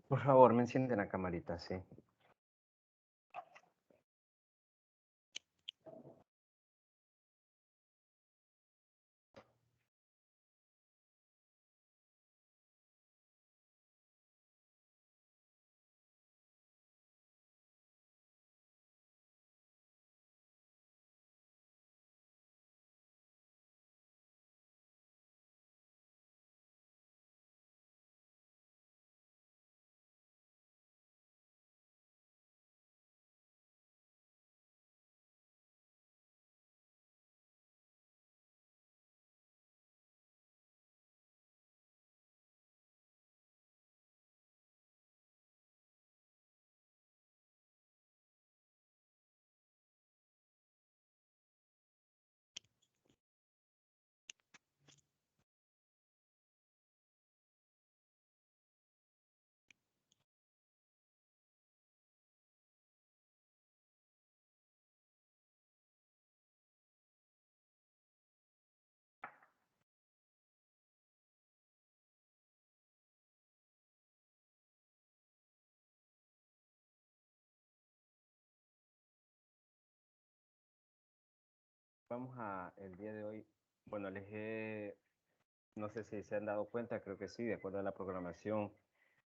Por favor, me encienden la camarita, sí. El día de hoy, bueno, no sé si se han dado cuenta, creo que sí, de acuerdo a la programación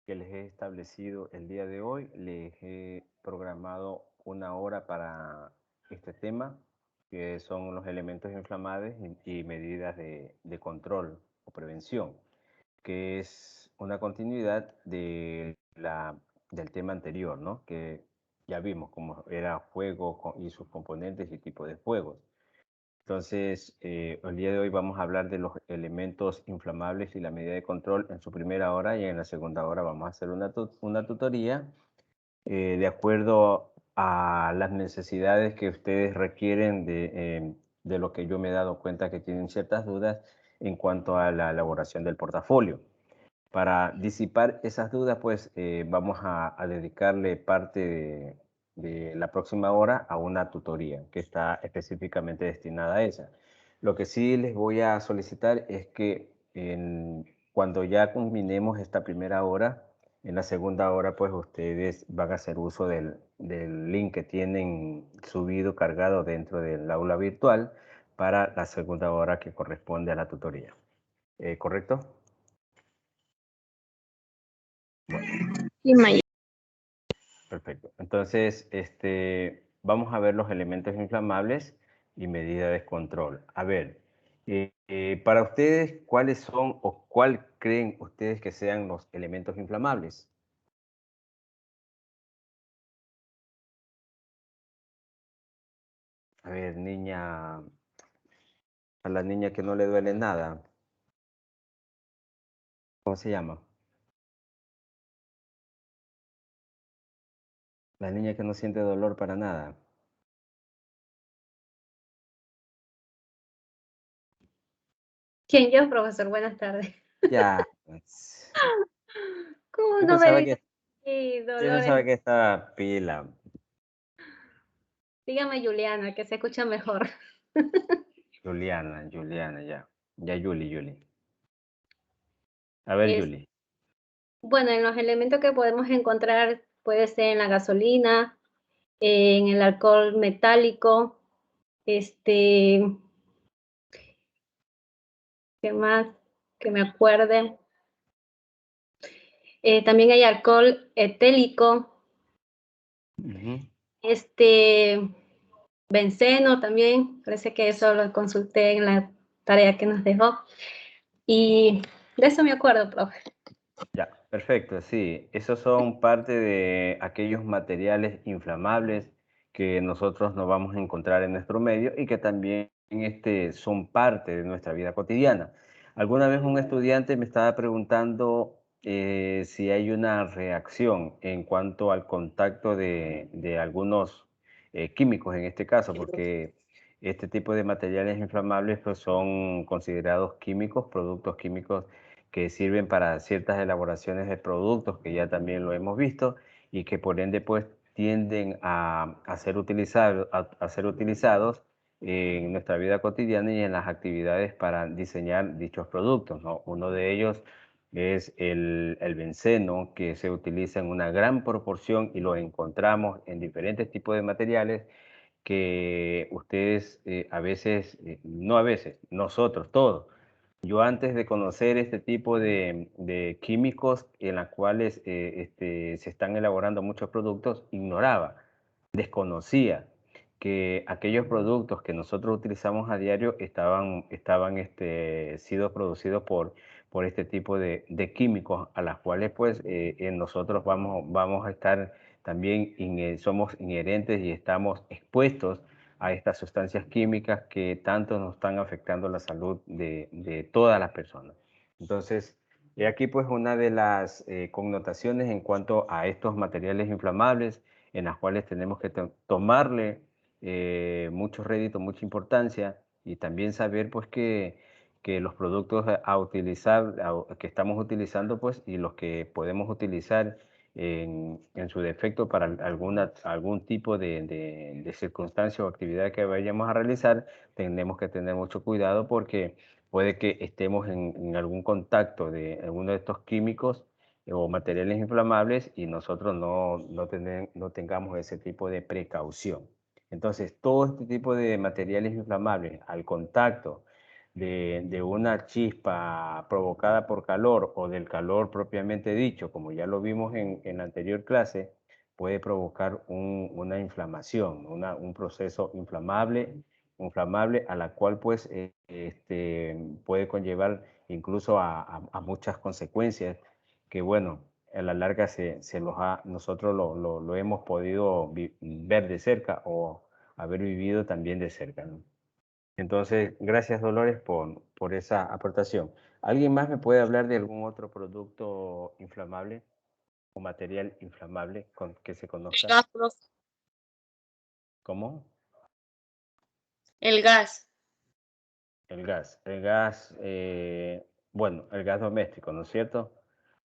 que les he establecido el día de hoy, les he programado una hora para este tema, que son los elementos inflamables y medidas de control o prevención, que es una continuidad del tema anterior, ¿no? Que ya vimos cómo era fuego y sus componentes y tipo de fuegos. Entonces, el día de hoy vamos a hablar de los elementos inflamables y la medida de control en su primera hora, y en la segunda hora vamos a hacer una tutoría de acuerdo a las necesidades que ustedes requieren de lo que yo me he dado cuenta que tienen ciertas dudas en cuanto a la elaboración del portafolio. Para disipar esas dudas, pues vamos a dedicarle parte de la próxima hora a una tutoría que está específicamente destinada a esa. Lo que sí les voy a solicitar es que cuando ya culminemos esta primera hora, en la segunda hora, pues ustedes van a hacer uso del link que tienen subido, cargado dentro del aula virtual para la segunda hora que corresponde a la tutoría. ¿Correcto? Y mayor. Perfecto. Entonces, vamos a ver los elementos inflamables y medidas de control. A ver, para ustedes, ¿cuáles son o cuál creen ustedes que sean los elementos inflamables? A ver, a la niña que no le duele nada, ¿cómo se llama? La niña que no siente dolor para nada. ¿Quién yo, profesor? Buenas tardes. Ya, pues, ¿Cómo yo no me pensaba dice que, yo dolores? pensaba que estaba pila. Dígame Juliana, que se escucha mejor. Juliana, ya. Ya, Yuli. A ver, Es, Yuli. bueno, en los elementos que podemos encontrar puede ser en la gasolina, en el alcohol metálico, este, ¿qué más? Que me acuerde. También hay alcohol etílico, Ujú. este, benceno también, parece que eso lo consulté en la tarea que nos dejó. Y de eso me acuerdo, profe. Ya, perfecto, sí. Esos son parte de aquellos materiales inflamables que nosotros nos vamos a encontrar en nuestro medio y que también son parte de nuestra vida cotidiana. Alguna vez un estudiante me estaba preguntando si hay una reacción en cuanto al contacto de algunos químicos en este caso, porque este tipo de materiales inflamables pues, son considerados químicos, productos químicos que sirven para ciertas elaboraciones de productos, que ya también lo hemos visto, y que por ende pues tienden a ser utilizados en nuestra vida cotidiana y en las actividades para diseñar dichos productos, ¿no? Uno de ellos es el benceno, que se utiliza en una gran proporción y lo encontramos en diferentes tipos de materiales que ustedes a veces, no a veces, nosotros todos. Yo antes de conocer este tipo de químicos en los cuales se están elaborando muchos productos, ignoraba, desconocía que aquellos productos que nosotros utilizamos a diario estaban sido producidos por este tipo de químicos a las cuales pues nosotros vamos a estar también, somos inherentes y estamos expuestos a estas sustancias químicas que tanto nos están afectando la salud de todas las personas. Entonces, y aquí pues una de las connotaciones en cuanto a estos materiales inflamables en las cuales tenemos que tomarle mucho rédito, mucha importancia y también saber pues que los productos a utilizar, que estamos utilizando pues y los que podemos utilizar en su defecto para algún tipo de circunstancia o actividad que vayamos a realizar, tenemos que tener mucho cuidado porque puede que estemos en algún contacto de alguno de estos químicos o materiales inflamables y nosotros no tengamos ese tipo de precaución. Entonces, todo este tipo de materiales inflamables al contacto de una chispa provocada por calor o del calor propiamente dicho, como ya lo vimos en la anterior clase, puede provocar una inflamación, un proceso inflamable a la cual pues puede conllevar incluso a muchas consecuencias que bueno, a la larga nosotros lo hemos podido ver de cerca o haber vivido también de cerca, ¿no? Entonces, gracias Dolores por esa aportación. ¿Alguien más me puede hablar de algún otro producto inflamable o material inflamable que se El conozca? gas, profe. ¿Cómo? El gas. El gas. Bueno, el gas doméstico, ¿no es cierto?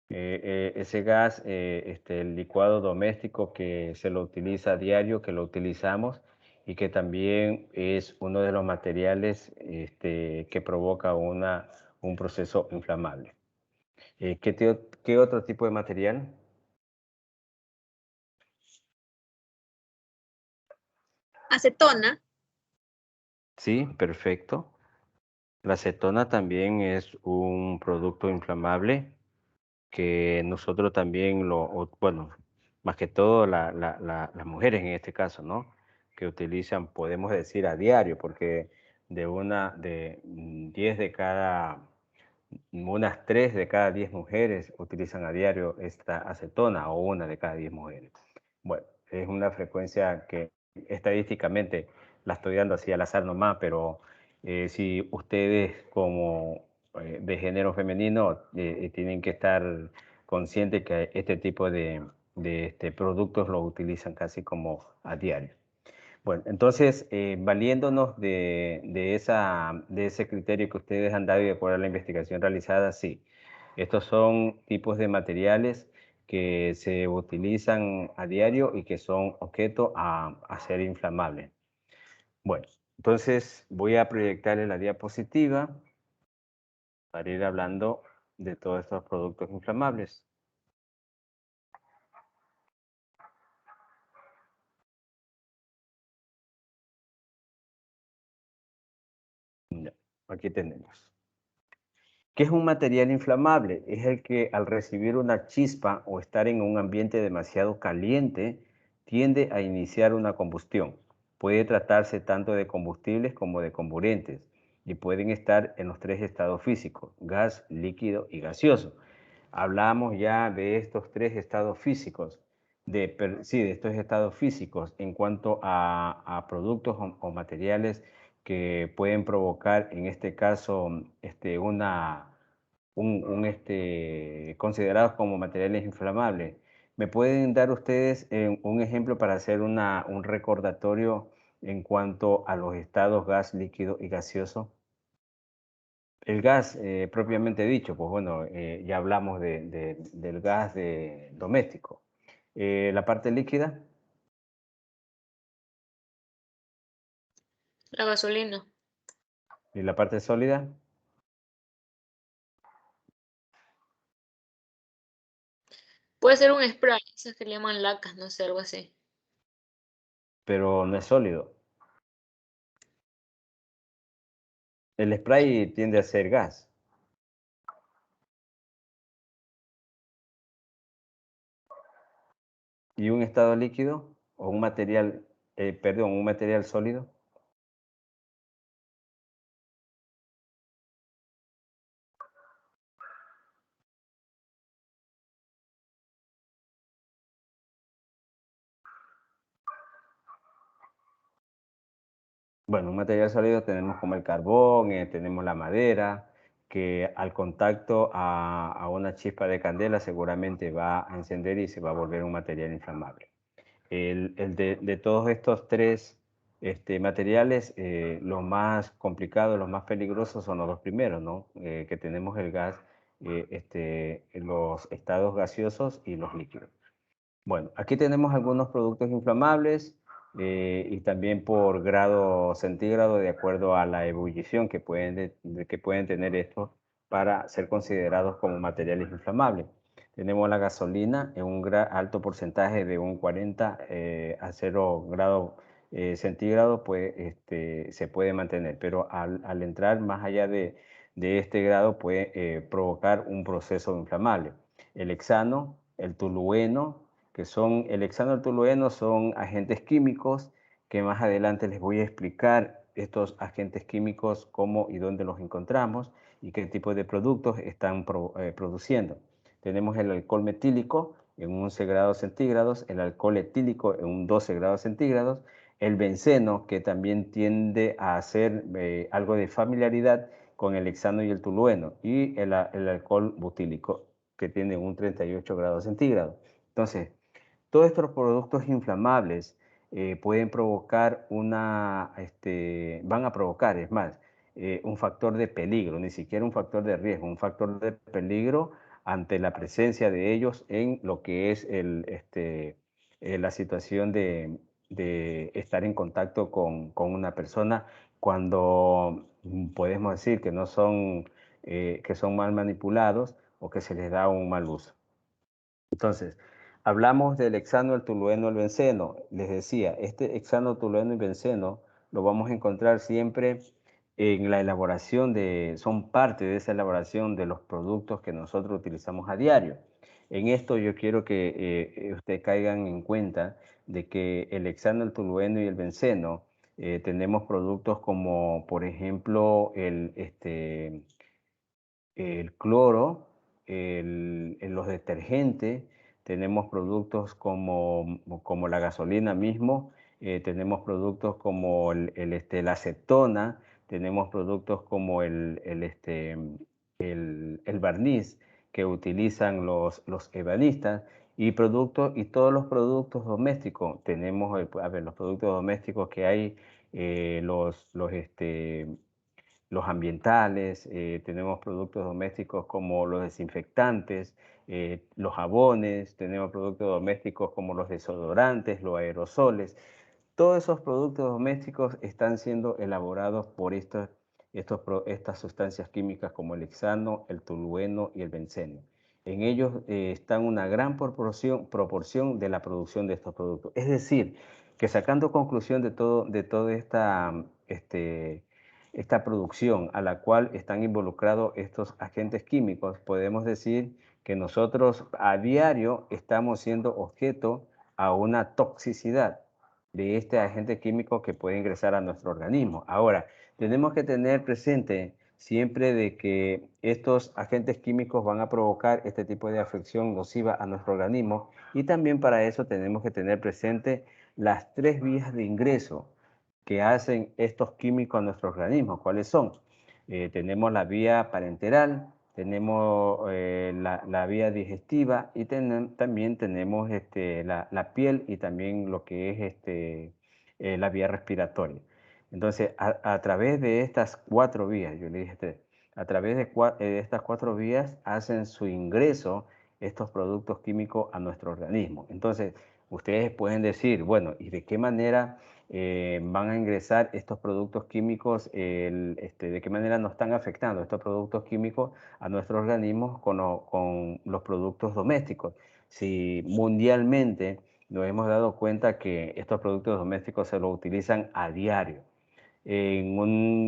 Ese gas, el licuado doméstico que se lo utiliza a diario, que lo utilizamos y que también es uno de los materiales que provoca un proceso inflamable. ¿Qué otro tipo de material? Acetona. Sí, perfecto. La acetona también es un producto inflamable que nosotros también bueno, más que todo las mujeres en este caso, ¿no? Que utilizan, podemos decir, a diario, porque de 10 de cada, unas 3 de cada 10 mujeres utilizan a diario esta acetona o una de cada 10 mujeres. Bueno, es una frecuencia que estadísticamente la estoy dando así al azar nomás, pero si ustedes como de género femenino tienen que estar conscientes que este tipo de productos los utilizan casi como a diario. Bueno, entonces, valiéndonos de ese criterio que ustedes han dado y de acuerdo a la investigación realizada, sí, estos son tipos de materiales que se utilizan a diario y que son objeto a ser inflamables. Bueno, entonces voy a proyectarle la diapositiva para ir hablando de todos estos productos inflamables. Ya, aquí tenemos. ¿Qué es un material inflamable? Es el que al recibir una chispa o estar en un ambiente demasiado caliente tiende a iniciar una combustión. Puede tratarse tanto de combustibles como de comburentes y pueden estar en los tres estados físicos, gas, líquido y gaseoso. Hablamos ya de estos tres estados físicos, sí, de estos estados físicos en cuanto a productos o materiales que pueden provocar, en este caso, considerados como materiales inflamables. ¿Me pueden dar ustedes un ejemplo para hacer un recordatorio en cuanto a los estados gas, líquido y gaseoso? El gas, propiamente dicho, pues bueno, ya hablamos del gas doméstico. La parte líquida La gasolina. y la parte sólida. Puede ser un spray, esas que le llaman lacas, no sé, algo así. pero no es sólido. El spray tiende a ser gas. ¿Y un estado líquido o un material, perdón, un material sólido? Bueno, un material sólido tenemos como el carbón, tenemos la madera, que al contacto a una chispa de candela seguramente va a encender y se va a volver un material inflamable. De todos estos tres materiales, los más complicados, los más peligrosos son los dos primeros, ¿no? Que tenemos el gas, los estados gaseosos y los líquidos. Bueno, aquí tenemos algunos productos inflamables y también por grado centígrado de acuerdo a la ebullición que que pueden tener estos para ser considerados como materiales inflamables. Tenemos la gasolina en un alto porcentaje de un 40 a 0 grados centígrados, pues se puede mantener, pero al entrar más allá de este grado puede provocar un proceso inflamable. El hexano, el tolueno, que son el hexano y el tolueno son agentes químicos que más adelante les voy a explicar estos agentes químicos, cómo y dónde los encontramos y qué tipo de productos están produciendo. Tenemos el alcohol metílico en 11 grados centígrados, el alcohol etílico en un 12 grados centígrados, el benceno, que también tiende a hacer algo de familiaridad con el hexano y el tolueno, y el alcohol butílico, que tiene un 38 grados centígrados. Entonces, todos estos productos inflamables pueden provocar van a provocar, es más, un factor de peligro, ni siquiera un factor de riesgo, un factor de peligro ante la presencia de ellos en lo que es la situación de estar en contacto con una persona cuando podemos decir que no son, que son mal manipulados o que se les da un mal uso. Entonces, hablamos del hexano, el tolueno, el benceno. Les decía, este hexano, tolueno y benceno lo vamos a encontrar siempre en la elaboración son parte de esa elaboración de los productos que nosotros utilizamos a diario. En esto yo quiero que ustedes caigan en cuenta de que el hexano, el tolueno y el benceno tenemos productos como, por ejemplo, el cloro, los detergentes, tenemos productos como la gasolina mismo, tenemos productos como la acetona, tenemos productos como el barniz que utilizan los ebanistas y todos los productos domésticos. Tenemos, a ver, los productos domésticos que hay, los ambientales, tenemos productos domésticos como los desinfectantes, los jabones, tenemos productos domésticos como los desodorantes, los aerosoles. Todos esos productos domésticos están siendo elaborados por estas sustancias químicas como el hexano, el tolueno y el benceno. En ellos están una gran proporción de la producción de estos productos. Es decir, que sacando conclusión de toda esta producción a la cual están involucrados estos agentes químicos, podemos decir que nosotros a diario estamos siendo objeto a una toxicidad de este agente químico que puede ingresar a nuestro organismo. Ahora, tenemos que tener presente siempre de que estos agentes químicos van a provocar este tipo de afección nociva a nuestro organismo y también para eso tenemos que tener presente las tres vías de ingreso que hacen estos químicos a nuestro organismo. ¿Cuáles son? Tenemos la vía parenteral, tenemos la vía digestiva y también tenemos la piel y también lo que es la vía respiratoria. Entonces, a través de estas cuatro vías, yo le dije, a través de estas cuatro vías hacen su ingreso estos productos químicos a nuestro organismo. Entonces, ustedes pueden decir, bueno, ¿y de qué manera van a ingresar estos productos químicos? ¿De qué manera nos están afectando estos productos químicos a nuestros organismos con los productos domésticos? Si mundialmente nos hemos dado cuenta que estos productos domésticos se los utilizan a diario en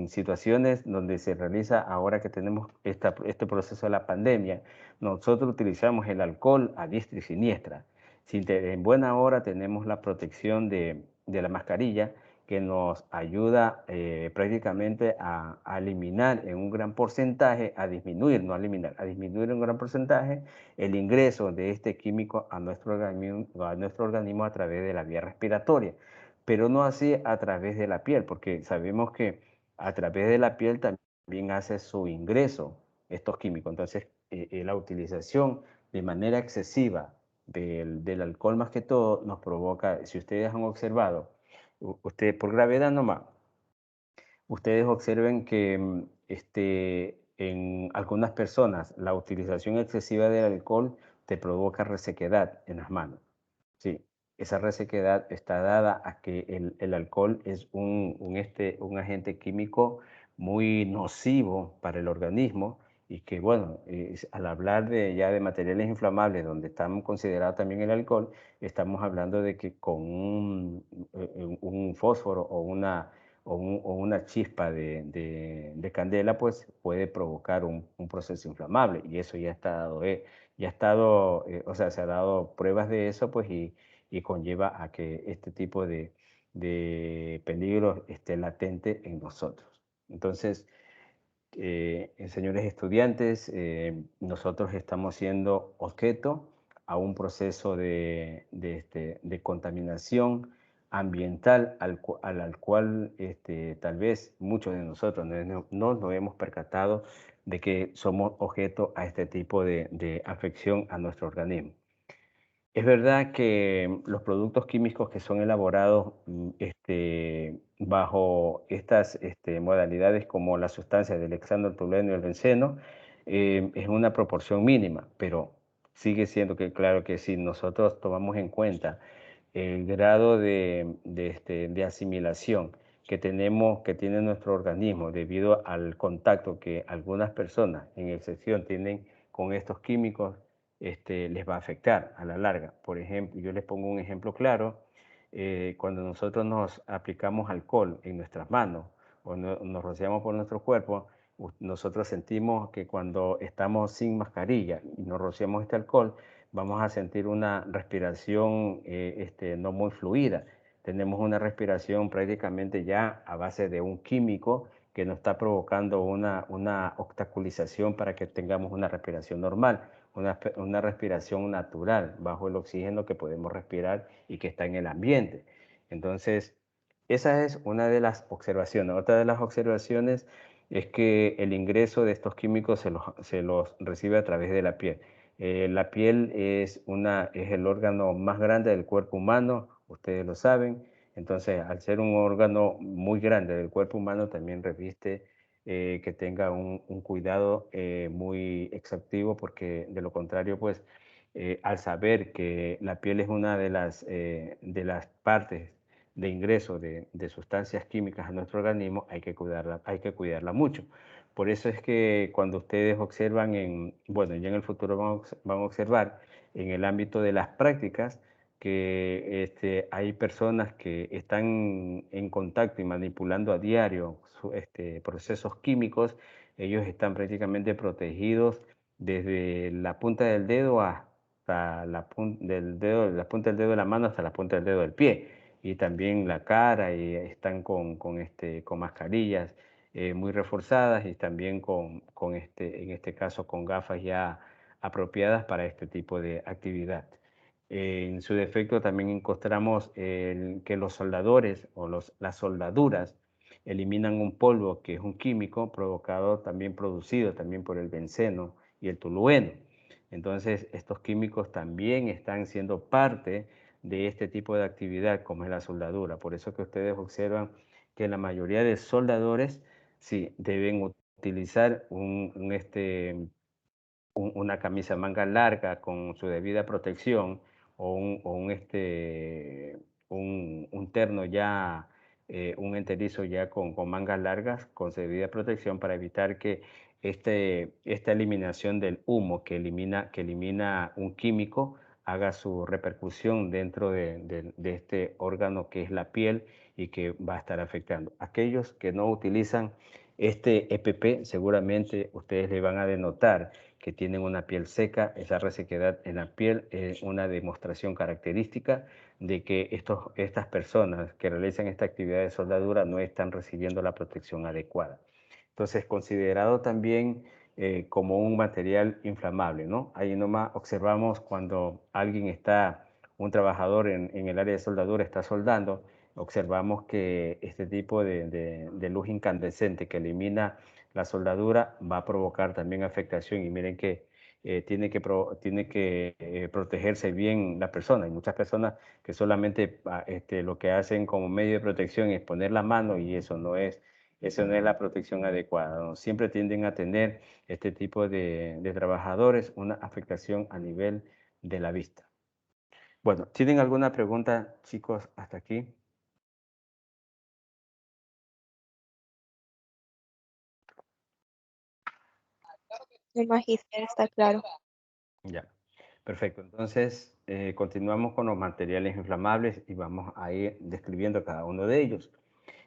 situaciones donde se realiza, ahora que tenemos este proceso de la pandemia, nosotros utilizamos el alcohol a diestra y siniestra. En buena hora tenemos la protección de la mascarilla que nos ayuda prácticamente a eliminar en un gran porcentaje, a disminuir, no a eliminar, a disminuir en un gran porcentaje el ingreso de este químico a nuestro organismo a través de la vía respiratoria, pero no así a través de la piel, porque sabemos que a través de la piel también hace su ingreso estos químicos. Entonces, la utilización de manera excesiva del alcohol más que todo nos provoca, si ustedes han observado, ustedes por gravedad nomás, ustedes observen que en algunas personas la utilización excesiva del alcohol te provoca resequedad en las manos. Sí, esa resequedad está dada a que el alcohol es un agente químico muy nocivo para el organismo y que, bueno, al hablar ya de materiales inflamables, donde estamos considerados también el alcohol, estamos hablando de que con un fósforo o una chispa de candela, pues puede provocar un proceso inflamable y eso ya está dado, ya ha estado, o sea, se ha dado pruebas de eso, pues, y conlleva a que este tipo de peligro esté latente en nosotros. Entonces, señores estudiantes, nosotros estamos siendo objeto a un proceso de contaminación ambiental al cual tal vez muchos de nosotros no nos hemos percatado de que somos objeto a este tipo de afección a nuestro organismo. Es verdad que los productos químicos que son elaborados bajo estas modalidades como las sustancias del hexano, el tolueno y el benceno es una proporción mínima, pero sigue siendo que claro que si nosotros tomamos en cuenta el grado de asimilación que tiene nuestro organismo debido al contacto que algunas personas en excepción tienen con estos químicos, les va a afectar a la larga. Por ejemplo, yo les pongo un ejemplo claro, cuando nosotros nos aplicamos alcohol en nuestras manos o nos rociamos por nuestro cuerpo, nosotros sentimos que cuando estamos sin mascarilla y nos rociamos este alcohol, vamos a sentir una respiración no muy fluida. Tenemos una respiración prácticamente ya a base de un químico que nos está provocando una obstaculización para que tengamos una respiración normal, una respiración natural bajo el oxígeno que podemos respirar y que está en el ambiente. Entonces, esa es una de las observaciones. Otra de las observaciones es que el ingreso de estos químicos se los recibe a través de la piel. La piel es el órgano más grande del cuerpo humano, ustedes lo saben. Entonces, al ser un órgano muy grande del cuerpo humano, también reviste que tenga un cuidado muy exhaustivo, porque de lo contrario, pues, al saber que la piel es una de las partes de ingreso de sustancias químicas a nuestro organismo, hay que cuidarla mucho. Por eso es que cuando ustedes observan bueno, ya en el futuro van a observar en el ámbito de las prácticas que hay personas que están en contacto y manipulando a diario procesos químicos, ellos están prácticamente protegidos desde la punta del dedo hasta la punta del dedo de la mano hasta la punta del dedo del pie, y también la cara, y están con mascarillas muy reforzadas y también en este caso con gafas ya apropiadas para este tipo de actividad. En su defecto también encontramos que los soldadores o las soldaduras eliminan un polvo que es un químico producido también por el benceno y el tolueno. Entonces, estos químicos también están siendo parte de este tipo de actividad como es la soldadura. Por eso que ustedes observan que la mayoría de soldadores sí deben utilizar una camisa manga larga con su debida protección, un terno ya, un enterizo ya con mangas largas, con debida protección para evitar que esta eliminación del humo que elimina un químico haga su repercusión dentro de este órgano que es la piel y que va a estar afectando. Aquellos que no utilizan este EPP, seguramente ustedes le van a denotar que tienen una piel seca. Esa resequedad en la piel es una demostración característica de que estas personas que realizan esta actividad de soldadura no están recibiendo la protección adecuada. Entonces, considerado también como un material inflamable, ¿no? Ahí nomás observamos cuando un trabajador en el área de soldadura está soldando, observamos que este tipo de luz incandescente que elimina la soldadura va a provocar también afectación, y miren que tiene que protegerse bien la persona. Hay muchas personas que solamente lo que hacen como medio de protección es poner la mano, y eso no es la protección adecuada, ¿no? Siempre tienden a tener este tipo de trabajadores una afectación a nivel de la vista. Bueno, ¿tienen alguna pregunta, chicos, hasta aquí? El magíster está claro. Ya, perfecto. Entonces, continuamos con los materiales inflamables y vamos a ir describiendo cada uno de ellos.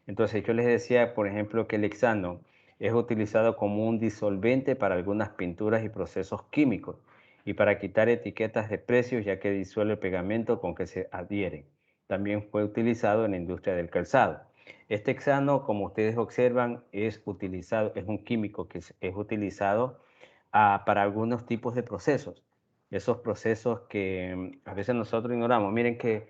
Entonces, yo les decía, por ejemplo, que el hexano es utilizado como un disolvente para algunas pinturas y procesos químicos y para quitar etiquetas de precios, ya que disuelve el pegamento con que se adhieren. También fue utilizado en la industria del calzado. Este hexano, como ustedes observan, es un químico que es utilizado para algunos tipos de procesos. Esos procesos que a veces nosotros ignoramos. Miren que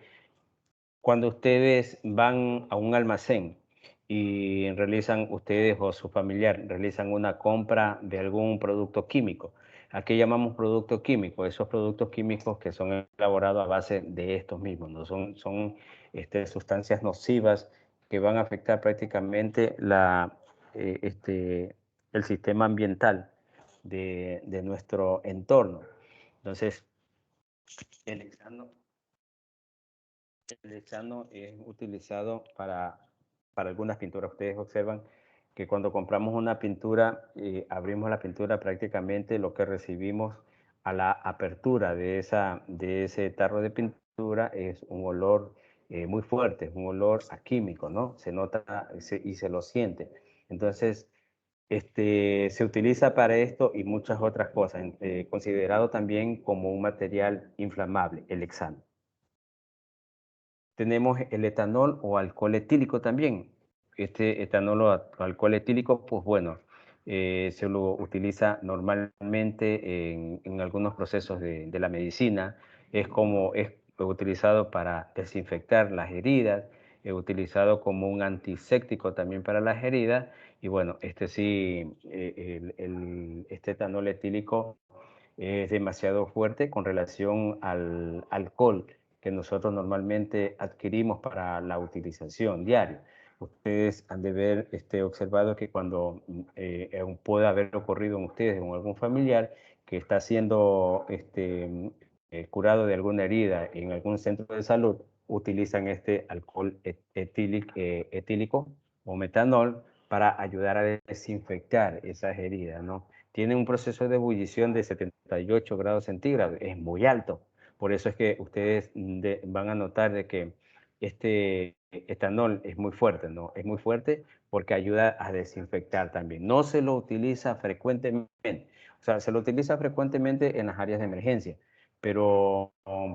cuando ustedes van a un almacén y realizan, ustedes o su familiar realizan una compra de algún producto químico, ¿a qué llamamos producto químico? Esos productos químicos que son elaborados a base de estos mismos, ¿no? Son sustancias nocivas que van a afectar prácticamente el sistema ambiental de nuestro entorno. Entonces, el hexano el hexano es utilizado para algunas pinturas. Ustedes observan que cuando compramos una pintura, abrimos la pintura, prácticamente lo que recibimos a la apertura de ese tarro de pintura es un olor muy fuerte, un olor a químico, ¿no? Se nota y se lo siente. Entonces, se utiliza para esto y muchas otras cosas, considerado también como un material inflamable, el hexano. Tenemos el etanol o alcohol etílico también. Este etanol o alcohol etílico, pues bueno, se lo utiliza normalmente en algunos procesos de la medicina. Es utilizado para desinfectar las heridas, es utilizado como un antiséptico también para las heridas. Y bueno, este etanol etílico es demasiado fuerte con relación al alcohol que nosotros normalmente adquirimos para la utilización diaria. Ustedes han de haber observado que cuando puede haber ocurrido en ustedes o en algún familiar que está siendo curado de alguna herida en algún centro de salud, utilizan este alcohol etílico o metanol para ayudar a desinfectar esas heridas, ¿no? Tiene un proceso de ebullición de 78 grados centígrados, es muy alto. Por eso es que ustedes van a notar de que este etanol es muy fuerte, ¿no? Es muy fuerte porque ayuda a desinfectar también. No se lo utiliza frecuentemente, o sea, se lo utiliza frecuentemente en las áreas de emergencia, pero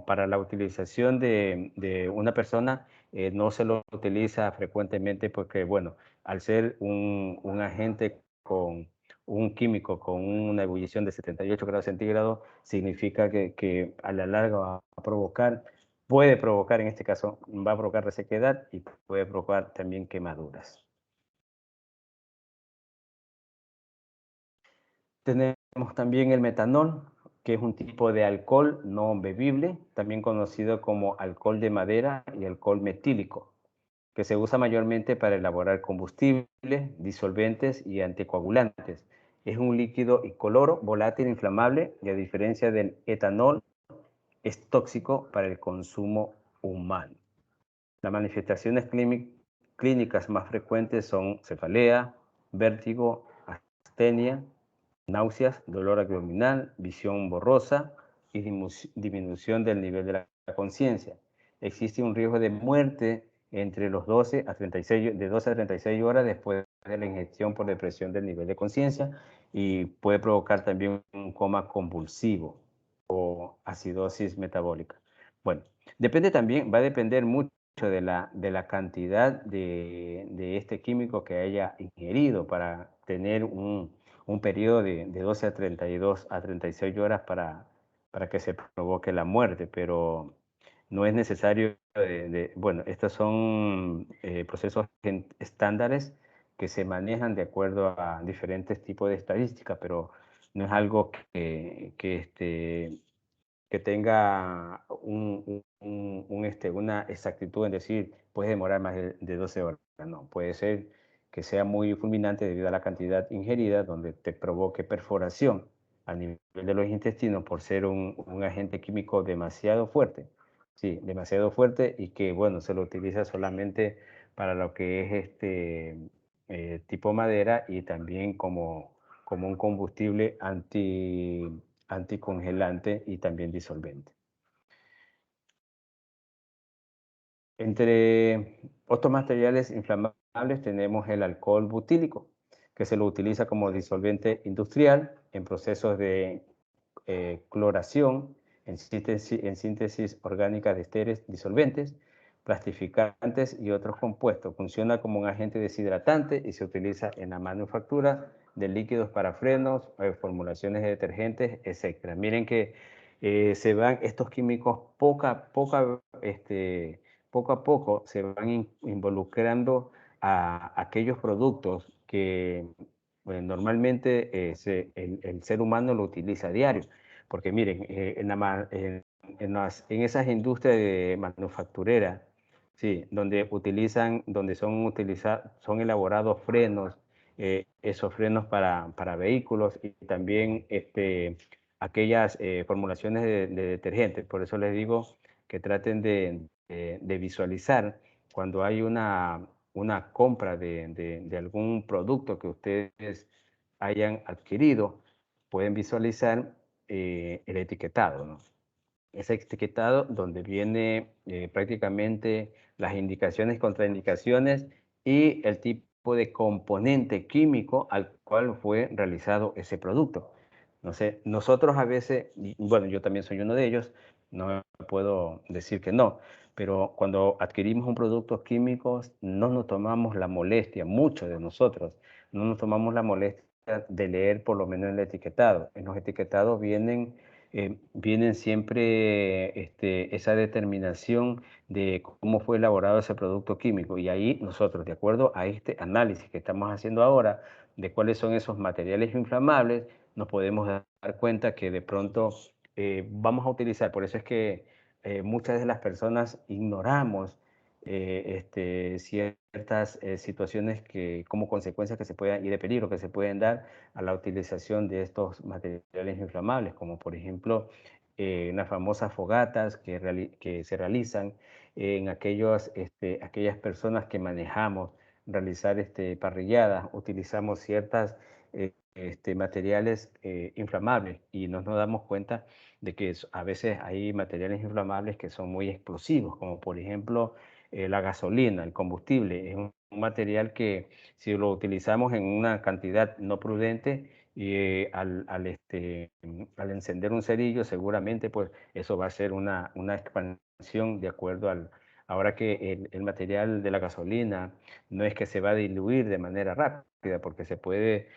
para la utilización de una persona no se lo utiliza frecuentemente porque, bueno, al ser un agente un químico con una ebullición de 78 grados centígrados, significa que a la larga puede provocar, en este caso, va a provocar resequedad y puede provocar también quemaduras. Tenemos también el metanol, que es un tipo de alcohol no bebible, también conocido como alcohol de madera y alcohol metílico, que se usa mayormente para elaborar combustibles, disolventes y anticoagulantes. Es un líquido incoloro, volátil, inflamable, y a diferencia del etanol, es tóxico para el consumo humano. Las manifestaciones clínicas más frecuentes son cefalea, vértigo, astenia, náuseas, dolor abdominal, visión borrosa y disminución del nivel de la conciencia. Existe un riesgo de muerte entre los 12 a 36 horas después de la ingestión por depresión del nivel de conciencia, y puede provocar también un coma convulsivo o acidosis metabólica. Bueno, depende también, va a depender mucho de la cantidad de este químico que haya ingerido para tener un periodo de 12 a 32 a 36 horas para que se provoque la muerte, pero no es necesario, bueno, estos son procesos estándares que se manejan de acuerdo a diferentes tipos de estadísticas, pero no es algo que tenga una exactitud en decir, puede demorar más de 12 horas. No, puede ser que sea muy fulminante debido a la cantidad ingerida, donde te provoque perforación a nivel de los intestinos por ser un agente químico demasiado fuerte. Sí, demasiado fuerte, y que, bueno, se lo utiliza solamente para lo que es tipo madera, y también como un combustible anticongelante y también disolvente. Entre otros materiales inflamables tenemos el alcohol butílico, que se lo utiliza como disolvente industrial en procesos de cloración, en síntesis orgánica de esteres disolventes, plastificantes y otros compuestos. Funciona como un agente deshidratante y se utiliza en la manufactura de líquidos para frenos, formulaciones de detergentes, etc. Miren que se van estos químicos poco a poco se van involucrando a aquellos productos que normalmente el ser humano lo utiliza a diario. Porque miren, en esas industrias manufactureras, sí, donde son elaborados frenos, esos frenos para vehículos, y también aquellas formulaciones de detergentes. Por eso les digo que traten de visualizar cuando hay una compra de algún producto que ustedes hayan adquirido, pueden visualizar el etiquetado, ¿no? Ese etiquetado donde viene prácticamente las indicaciones, contraindicaciones y el tipo de componente químico al cual fue realizado ese producto. No sé, nosotros a veces, bueno, yo también soy uno de ellos, no puedo decir que no, pero cuando adquirimos un producto químico no nos tomamos la molestia, muchos de nosotros, no nos tomamos la molestia de leer por lo menos el etiquetado. En los etiquetados vienen siempre esa determinación de cómo fue elaborado ese producto químico, y ahí nosotros, de acuerdo a este análisis que estamos haciendo ahora de cuáles son esos materiales inflamables, nos podemos dar cuenta que de pronto vamos a utilizar. Por eso es que muchas de las personas ignoramos ciertas situaciones como consecuencias que se puedan, y de peligro que se pueden dar a la utilización de estos materiales inflamables, como por ejemplo unas famosas fogatas que se realizan en aquellas personas que manejamos realizar parrilladas. Utilizamos ciertas materiales inflamables, y no nos damos cuenta de que a veces hay materiales inflamables que son muy explosivos, como por ejemplo la gasolina, el combustible. Es un material que, si lo utilizamos en una cantidad no prudente, y al encender un cerillo, seguramente pues eso va a ser una expansión de acuerdo ahora que el material de la gasolina no es que se va a diluir de manera rápida, porque puede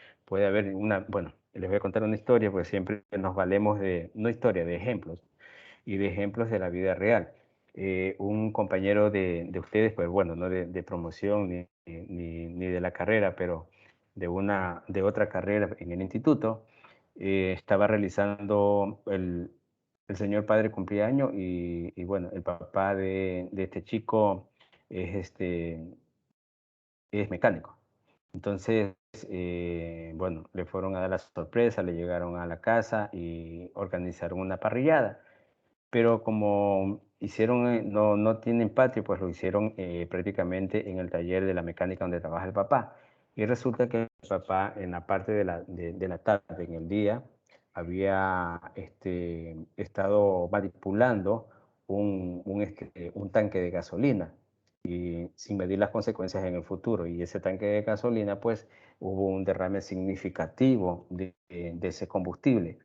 haber bueno, les voy a contar una historia, porque siempre nos valemos no historia, de ejemplos, y de ejemplos de la vida real. Un compañero de ustedes, pues bueno, no de promoción ni de la carrera, pero de otra carrera en el instituto, estaba realizando, el señor padre cumplía años, y bueno, el papá de este chico es mecánico. Entonces, bueno, le fueron a dar la sorpresa, le llegaron a la casa y organizaron una parrillada. pero como hicieron, no tienen patio, pues lo hicieron prácticamente en el taller de la mecánica donde trabaja el papá. Y resulta que el papá en la parte de la tarde, en el día, había estado manipulando un tanque de gasolina y sin medir las consecuencias en el futuro. Y ese tanque de gasolina, pues hubo un derrame significativo de ese combustible.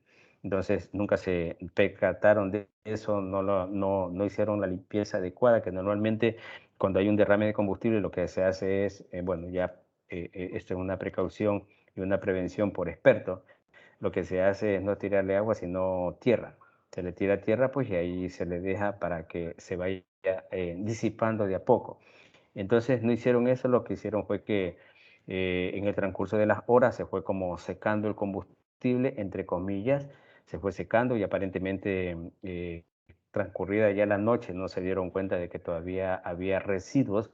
Entonces nunca se percataron de eso, no hicieron la limpieza adecuada, que normalmente cuando hay un derrame de combustible lo que se hace es, bueno, ya esto es una precaución y una prevención por experto, lo que se hace es no tirarle agua, sino tierra. Se le tira tierra, pues, y ahí se le deja para que se vaya disipando de a poco. Entonces no hicieron eso, lo que hicieron fue que en el transcurso de las horas se fue como secando el combustible, entre comillas, se fue secando y aparentemente transcurrida ya la noche no se dieron cuenta de que todavía había residuos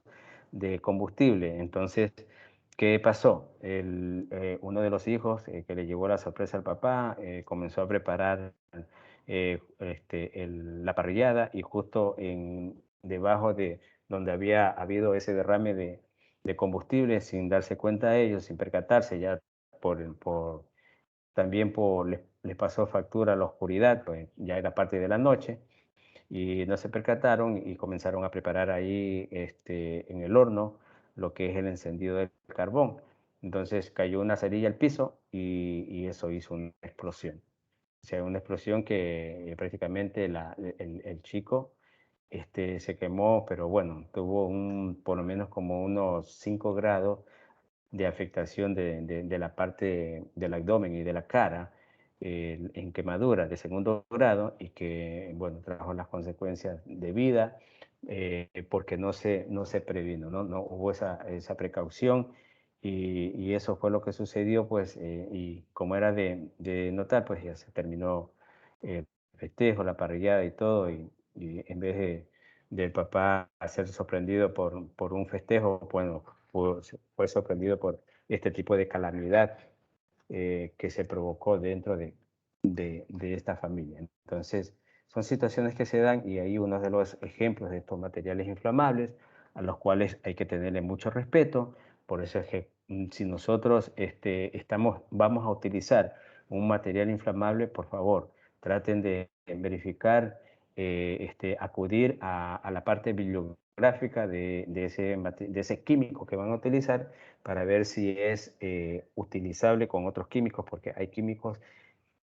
de combustible. Entonces, ¿qué pasó? Uno de los hijos que le llevó la sorpresa al papá comenzó a preparar la parrillada y justo debajo de donde había habido ese derrame de combustible sin darse cuenta a ellos, sin percatarse, ya también les pasó factura a la oscuridad, pues ya era parte de la noche y no se percataron y comenzaron a preparar ahí en el horno lo que es el encendido del carbón. Entonces cayó una cerilla al piso y eso hizo una explosión. O sea, una explosión que prácticamente el chico se quemó, pero bueno, tuvo por lo menos como unos 5 grados de afectación de la parte del abdomen y de la cara en quemadura de segundo grado y que, bueno, trajo las consecuencias de vida porque no se previno, no hubo esa precaución y eso fue lo que sucedió, pues, y como era de notar, pues ya se terminó el festejo, la parrillada y todo, y en vez del papá ser sorprendido por un festejo, bueno, fue sorprendido por este tipo de calamidad que se provocó dentro de esta familia. Entonces, son situaciones que se dan y hay uno de los ejemplos de estos materiales inflamables a los cuales hay que tenerle mucho respeto. Por eso es que si nosotros vamos a utilizar un material inflamable, por favor, traten de verificar, acudir a la parte bibliográfica de ese químico que van a utilizar para ver si es utilizable con otros químicos, porque hay químicos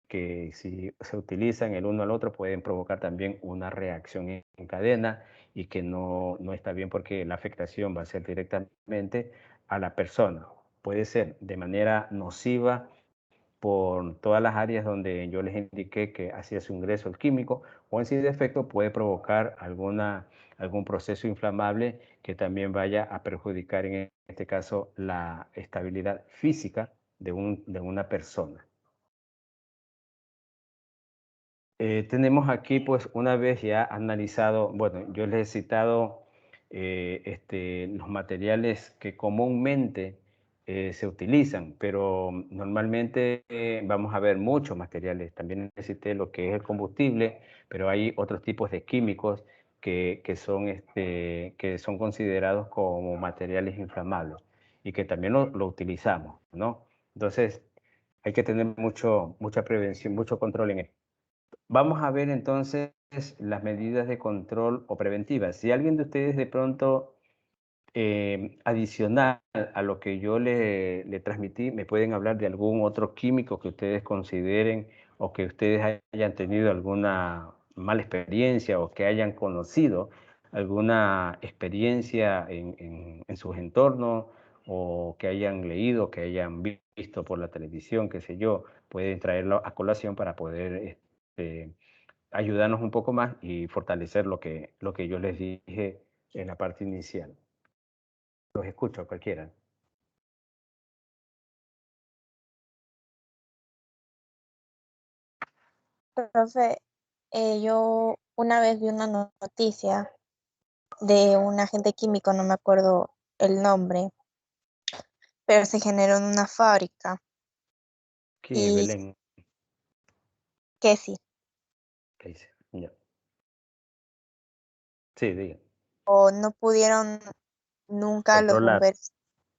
que si se utilizan el uno al otro pueden provocar también una reacción en cadena y que no está bien porque la afectación va a ser directamente a la persona. Puede ser de manera nociva por todas las áreas donde yo les indiqué que hacía su ingreso el químico, o en su defecto puede provocar algún proceso inflamable que también vaya a perjudicar, en este caso, la estabilidad física de una persona. Tenemos aquí, pues, una vez ya analizado, bueno, yo les he citado los materiales que comúnmente se utilizan, pero normalmente vamos a ver muchos materiales. También necesité lo que es el combustible, pero hay otros tipos de químicos que son considerados como materiales inflamables y que también lo utilizamos, ¿no? Entonces, hay que tener mucha prevención, mucho control en esto. Vamos a ver entonces las medidas de control o preventivas. Si alguien de ustedes de pronto, adicional a lo que yo le transmití, me pueden hablar de algún otro químico que ustedes consideren o que ustedes hayan tenido alguna mala experiencia o que hayan conocido alguna experiencia en sus entornos o que hayan leído, que hayan visto por la televisión, qué sé yo, pueden traerlo a colación para poder ayudarnos un poco más y fortalecer lo que yo les dije en la parte inicial. Los escucho, cualquiera. Profe, yo una vez vi una noticia de un agente químico, no me acuerdo el nombre, pero se generó en una fábrica ¿Quién es y Belén? que sí, ¿Qué dice? Ya. Sí, diga. o no pudieron nunca los Controlar, bomberos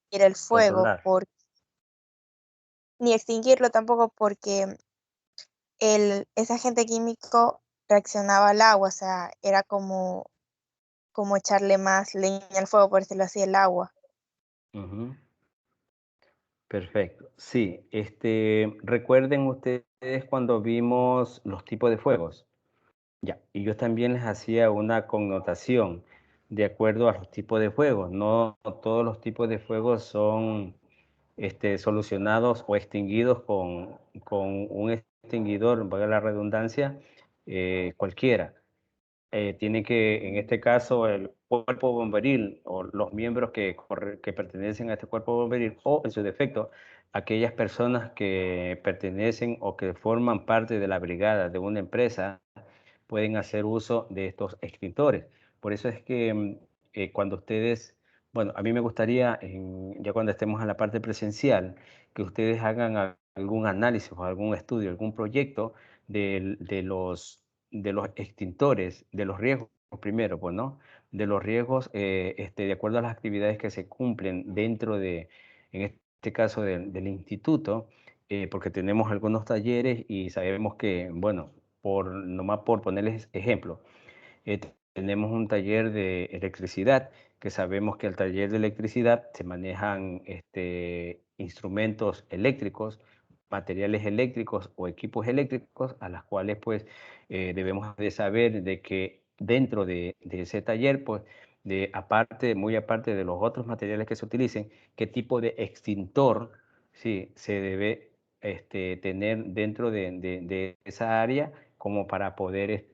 extinguir el fuego, controlar. ni extinguirlo tampoco porque ese agente químico reaccionaba al agua, o sea, era como echarle más leña al fuego, por decirlo así, el agua. Ujú. Perfecto. Sí, recuerden ustedes cuando vimos los tipos de fuegos. Ya, y yo también les hacía una connotación de acuerdo a los tipos de fuegos. No todos los tipos de fuegos son solucionados o extinguidos con un extinguidor, valga la redundancia, cualquiera. Tiene que, en este caso, el cuerpo bomberil o los miembros que pertenecen a este cuerpo bomberil o, en su defecto, aquellas personas que pertenecen o que forman parte de la brigada de una empresa pueden hacer uso de estos extintores. Por eso es que cuando ustedes, bueno, a mí me gustaría, ya cuando estemos en la parte presencial, que ustedes hagan algún análisis o algún estudio, algún proyecto de los extintores, de los riesgos primero, pues, ¿no? De los riesgos de acuerdo a las actividades que se cumplen dentro de, en este caso, del instituto, porque tenemos algunos talleres y sabemos que, bueno, nomás por ponerles ejemplo, tenemos un taller de electricidad, que sabemos que al taller de electricidad se manejan instrumentos eléctricos, materiales eléctricos o equipos eléctricos, a las cuales pues debemos de saber de que dentro de ese taller, pues aparte, muy aparte de los otros materiales que se utilicen, qué tipo de extintor, sí, se debe tener dentro de esa área como para poder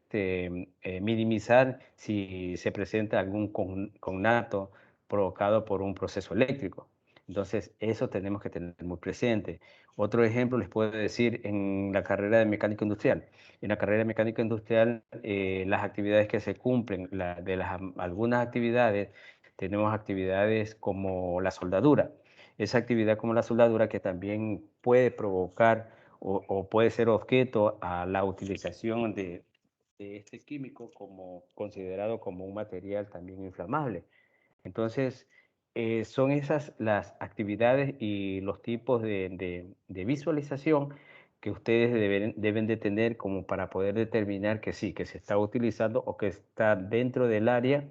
minimizar si se presenta algún conato provocado por un proceso eléctrico. Entonces, eso tenemos que tener muy presente. Otro ejemplo les puedo decir en la carrera de mecánica industrial. En la carrera de mecánica industrial, las actividades que se cumplen, algunas actividades, tenemos actividades como la soldadura. Esa actividad como la soldadura que también puede provocar o puede ser objeto a la utilización de este químico como considerado como un material también inflamable. Entonces, son esas las actividades y los tipos de visualización que ustedes deben de tener como para poder determinar que sí, que se está utilizando o que está dentro del área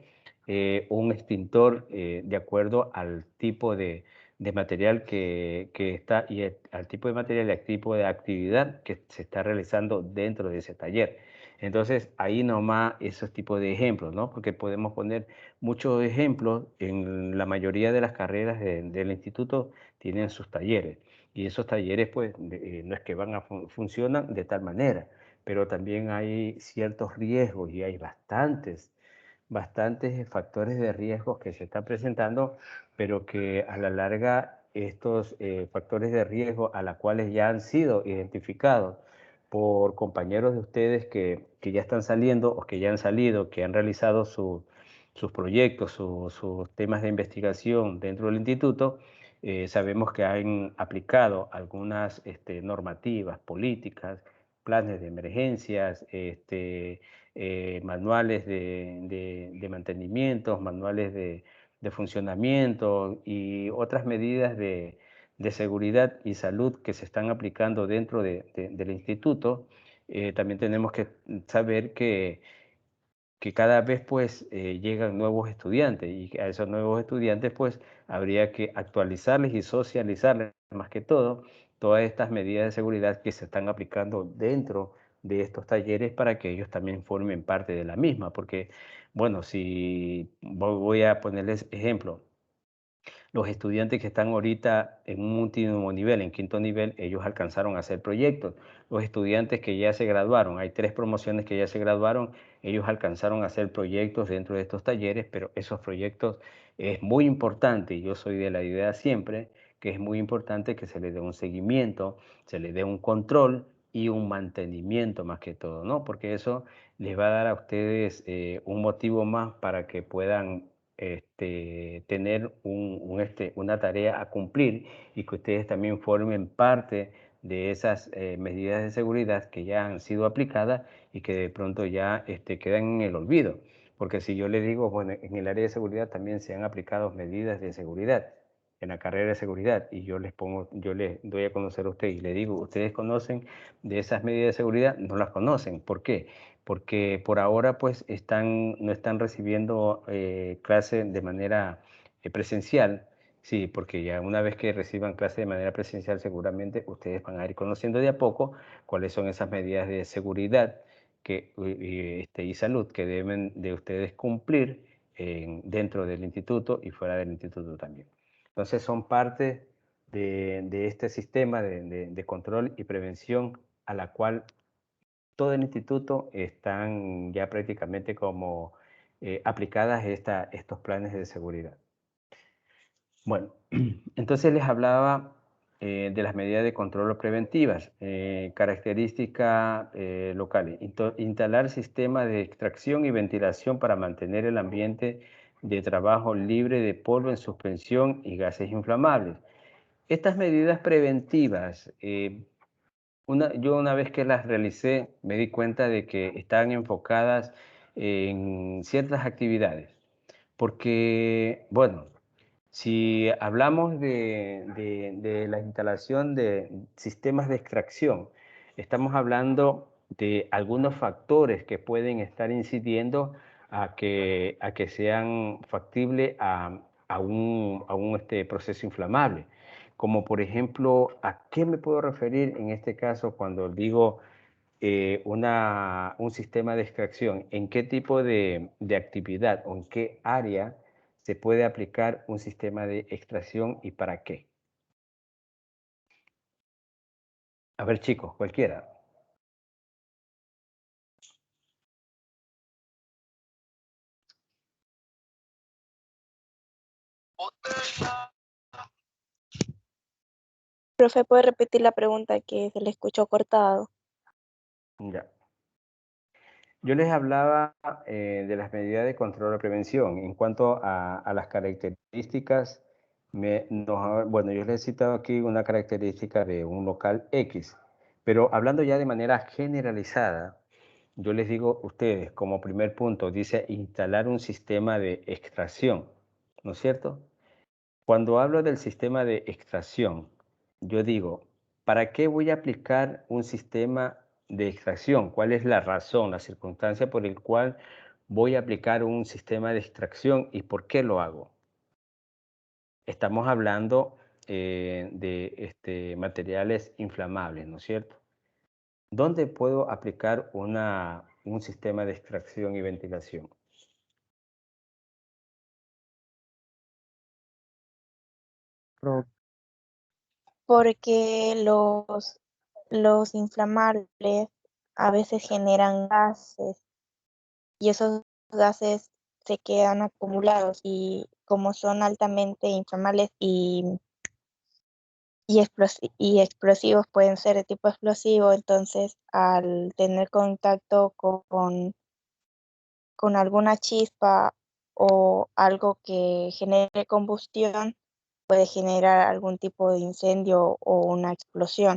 un extintor de acuerdo al tipo de material que está y al tipo de material y al tipo de actividad que se está realizando dentro de ese taller. Entonces, ahí nomás esos tipos de ejemplos, ¿no? Porque podemos poner muchos ejemplos. En la mayoría de las carreras del instituto tienen sus talleres y esos talleres pues no es que funcionan de tal manera, pero también hay ciertos riesgos y hay bastantes factores de riesgos que se están presentando, pero que a la larga estos factores de riesgo a los cuales ya han sido identificados por compañeros de ustedes que ya están saliendo o que ya han salido, que han realizado sus proyectos, sus temas de investigación dentro del instituto, sabemos que han aplicado algunas normativas, políticas, planes de emergencias, manuales de mantenimiento, manuales de funcionamiento y otras medidas de seguridad y salud que se están aplicando dentro del instituto. También tenemos que saber que cada vez pues llegan nuevos estudiantes y a esos nuevos estudiantes pues habría que actualizarles y socializarles más que todo todas estas medidas de seguridad que se están aplicando dentro de estos talleres para que ellos también formen parte de la misma, porque bueno, si voy a ponerles ejemplo, los estudiantes que están ahorita en un último nivel, en quinto nivel, ellos alcanzaron a hacer proyectos. Los estudiantes que ya se graduaron, hay 3 promociones que ya se graduaron, ellos alcanzaron a hacer proyectos dentro de estos talleres, pero esos proyectos es muy importante, y yo soy de la idea siempre, que es muy importante que se le dé un seguimiento, se le dé un control y un mantenimiento más que todo, ¿no? Porque eso les va a dar a ustedes un motivo más para que puedan tener una tarea a cumplir y que ustedes también formen parte de esas medidas de seguridad que ya han sido aplicadas y que de pronto ya quedan en el olvido. Porque si yo le digo, bueno, en el área de seguridad también se han aplicado medidas de seguridad, en la carrera de seguridad, y yo les doy a conocer a usted y le digo, ¿ustedes conocen de esas medidas de seguridad? No las conocen. ¿Por qué? Porque por ahora pues no están recibiendo clase de manera presencial. Sí, porque ya una vez que reciban clase de manera presencial, seguramente ustedes van a ir conociendo de a poco cuáles son esas medidas de seguridad y salud que deben de ustedes cumplir dentro del instituto y fuera del instituto también. Entonces son parte de este sistema de control y prevención a la cual todo el instituto están ya prácticamente como aplicadas estos planes de seguridad. Bueno, entonces les hablaba de las medidas de control preventivas, características locales, instalar sistemas de extracción y ventilación para mantener el ambiente de trabajo libre de polvo en suspensión y gases inflamables. Estas medidas preventivas, yo una vez que las realicé me di cuenta de que están enfocadas en ciertas actividades, porque, bueno, si hablamos de la instalación de sistemas de extracción, estamos hablando de algunos factores que pueden estar incidiendo a que sean factibles a un proceso inflamable. Como por ejemplo, ¿a qué me puedo referir en este caso cuando digo un sistema de extracción? ¿En qué tipo de actividad o en qué área se puede aplicar un sistema de extracción y para qué? A ver, chicos, cualquiera. Profe, ¿puede repetir la pregunta que se le escuchó cortado? Ya. Yo les hablaba de las medidas de control o prevención. En cuanto a las características, bueno, yo les he citado aquí una característica de un local X, pero hablando ya de manera generalizada, yo les digo a ustedes, como primer punto, dice instalar un sistema de extracción, ¿no es cierto? Cuando hablo del sistema de extracción, yo digo, ¿para qué voy a aplicar un sistema de extracción? ¿Cuál es la razón, la circunstancia por el cual voy a aplicar un sistema de extracción y por qué lo hago? Estamos hablando de materiales inflamables, ¿no es cierto? ¿Dónde puedo aplicar un sistema de extracción y ventilación? Porque los inflamables a veces generan gases y esos gases se quedan acumulados y como son altamente inflamables y explosivos, pueden ser de tipo explosivo, entonces al tener contacto con alguna chispa o algo que genere combustión, puede generar algún tipo de incendio o una explosión.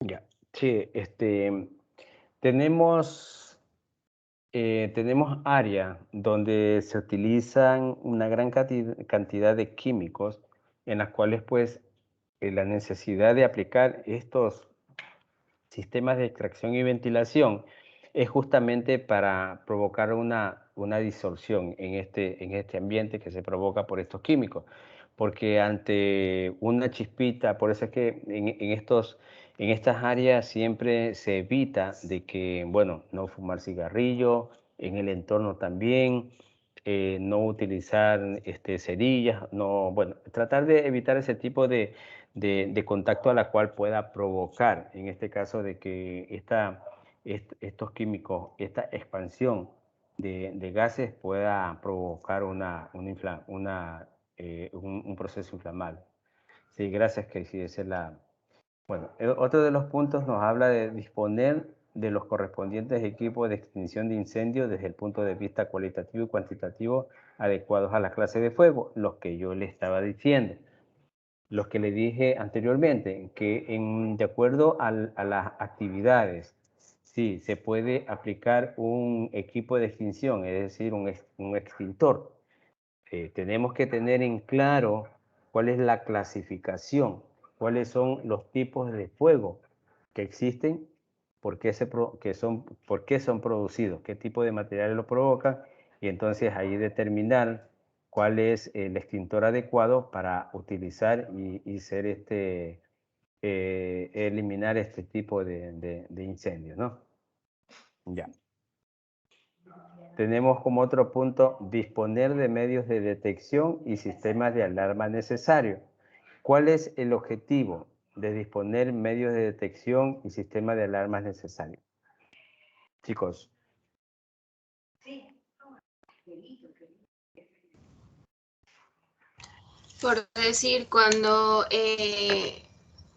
Ya, sí, tenemos, tenemos áreas donde se utilizan una gran cantidad de químicos en las cuales pues la necesidad de aplicar estos sistemas de extracción y ventilación es justamente para provocar una distorsión en este ambiente que se provoca por estos químicos. Porque ante una chispita, por eso es que en estas áreas siempre se evita de que, bueno, no fumar cigarrillo, en el entorno también, no utilizar cerillas, no, bueno, tratar de evitar ese tipo de contacto a la cual pueda provocar, en este caso, de que estos químicos, esta expansión de gases pueda provocar un proceso inflamable. Sí, gracias, Casey. Esa es bueno, otro de los puntos nos habla de disponer de los correspondientes equipos de extinción de incendios desde el punto de vista cualitativo y cuantitativo adecuados a la clase de fuego, los que yo le estaba diciendo. Los que le dije anteriormente, que de acuerdo a las actividades, sí, se puede aplicar un equipo de extinción, es decir, un extintor. Tenemos que tener en claro cuál es la clasificación, cuáles son los tipos de fuego que existen, por qué son producidos, qué tipo de materiales lo provocan, y entonces ahí determinar cuál es el extintor adecuado para utilizar y eliminar este tipo de incendios, ¿no? Ya. Tenemos como otro punto, disponer de medios de detección y sistemas de alarma necesarios. ¿Cuál es el objetivo de disponer medios de detección y sistemas de alarmas necesarios? Chicos. Por decir, cuando,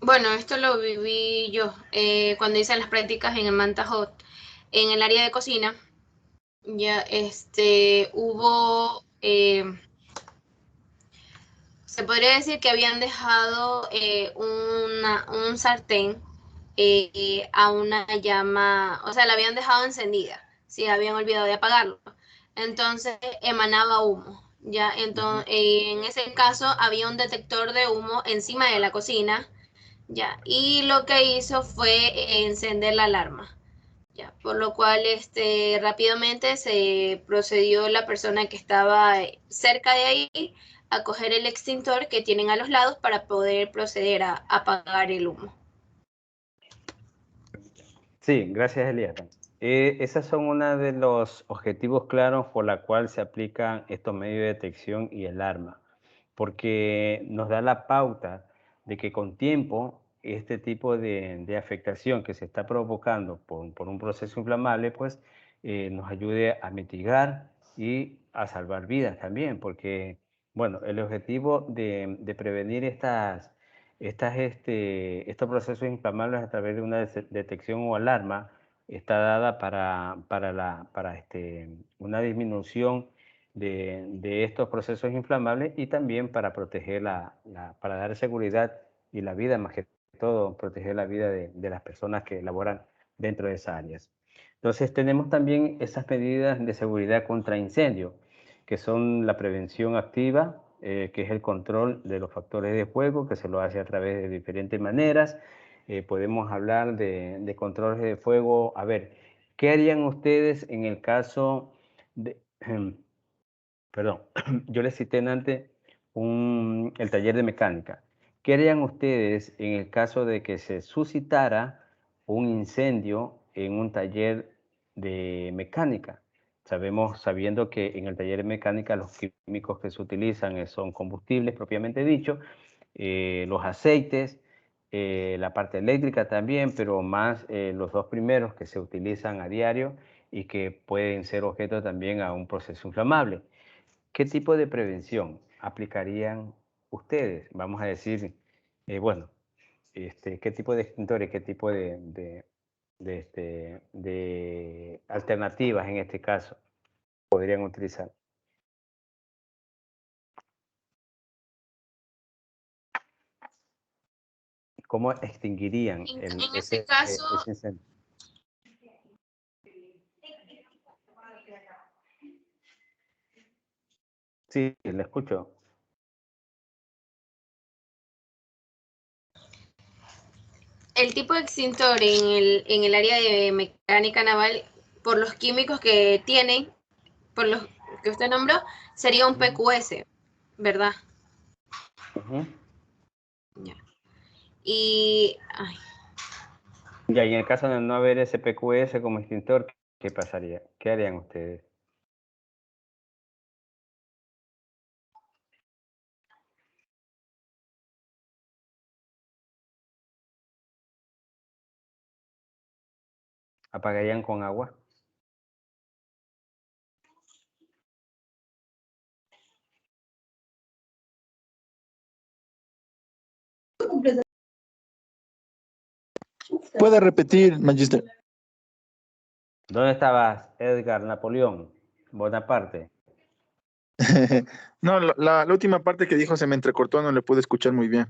bueno, esto lo viví yo cuando hice las prácticas en el Manta Hot, en el área de cocina, ya hubo, se podría decir que habían dejado un sartén a una llama, o sea, la habían dejado encendida, sí, habían olvidado de apagarlo. Entonces emanaba humo. Ya, entonces, en ese caso había un detector de humo encima de la cocina, ya, y lo que hizo fue encender la alarma, ya, por lo cual rápidamente se procedió la persona que estaba cerca de ahí a coger el extintor que tienen a los lados para poder proceder a apagar el humo. Sí, gracias, Eliana. Esos son uno de los objetivos claros por la cual se aplican estos medios de detección y el arma, porque nos da la pauta de que con tiempo este tipo de afectación que se está provocando por un proceso inflamable, pues nos ayude a mitigar y a salvar vidas también, porque, bueno, el objetivo de prevenir estos procesos inflamables a través de una detección o alarma está dada para una disminución de estos procesos inflamables y también para proteger para dar seguridad y la vida, más que todo, proteger la vida de las personas que laboran dentro de esas áreas. Entonces tenemos también esas medidas de seguridad contra incendio, que son la prevención activa, que es el control de los factores de fuego, que se lo hace a través de diferentes maneras. Podemos hablar de controles de fuego. A ver, ¿qué harían ustedes en el caso de... Perdón, yo les cité antes el taller de mecánica. ¿Qué harían ustedes en el caso de que se suscitara un incendio en un taller de mecánica? Sabiendo que en el taller de mecánica los químicos que se utilizan son combustibles propiamente dicho, los aceites, la parte eléctrica también, pero más los dos primeros que se utilizan a diario y que pueden ser objeto también a un proceso inflamable. ¿Qué tipo de prevención aplicarían ustedes? Vamos a decir, bueno, ¿qué tipo de extintores, qué tipo de alternativas en este caso podrían utilizar? ¿Cómo extinguirían En ese caso, ese incendio? Sí, le escucho. el tipo de extintor en el área de mecánica naval, por los químicos que tiene, por los que usted nombró, sería un PQS, ¿verdad? Ya. Y, ay, Ya, y en el caso de no haber ese PQS como extintor, ¿qué pasaría? ¿Qué harían ustedes? ¿Apagarían con agua? Puede repetir, Magister. ¿Dónde estabas, Edgar Napoleón Bonaparte? No, la última parte que dijo se me entrecortó, no le pude escuchar muy bien.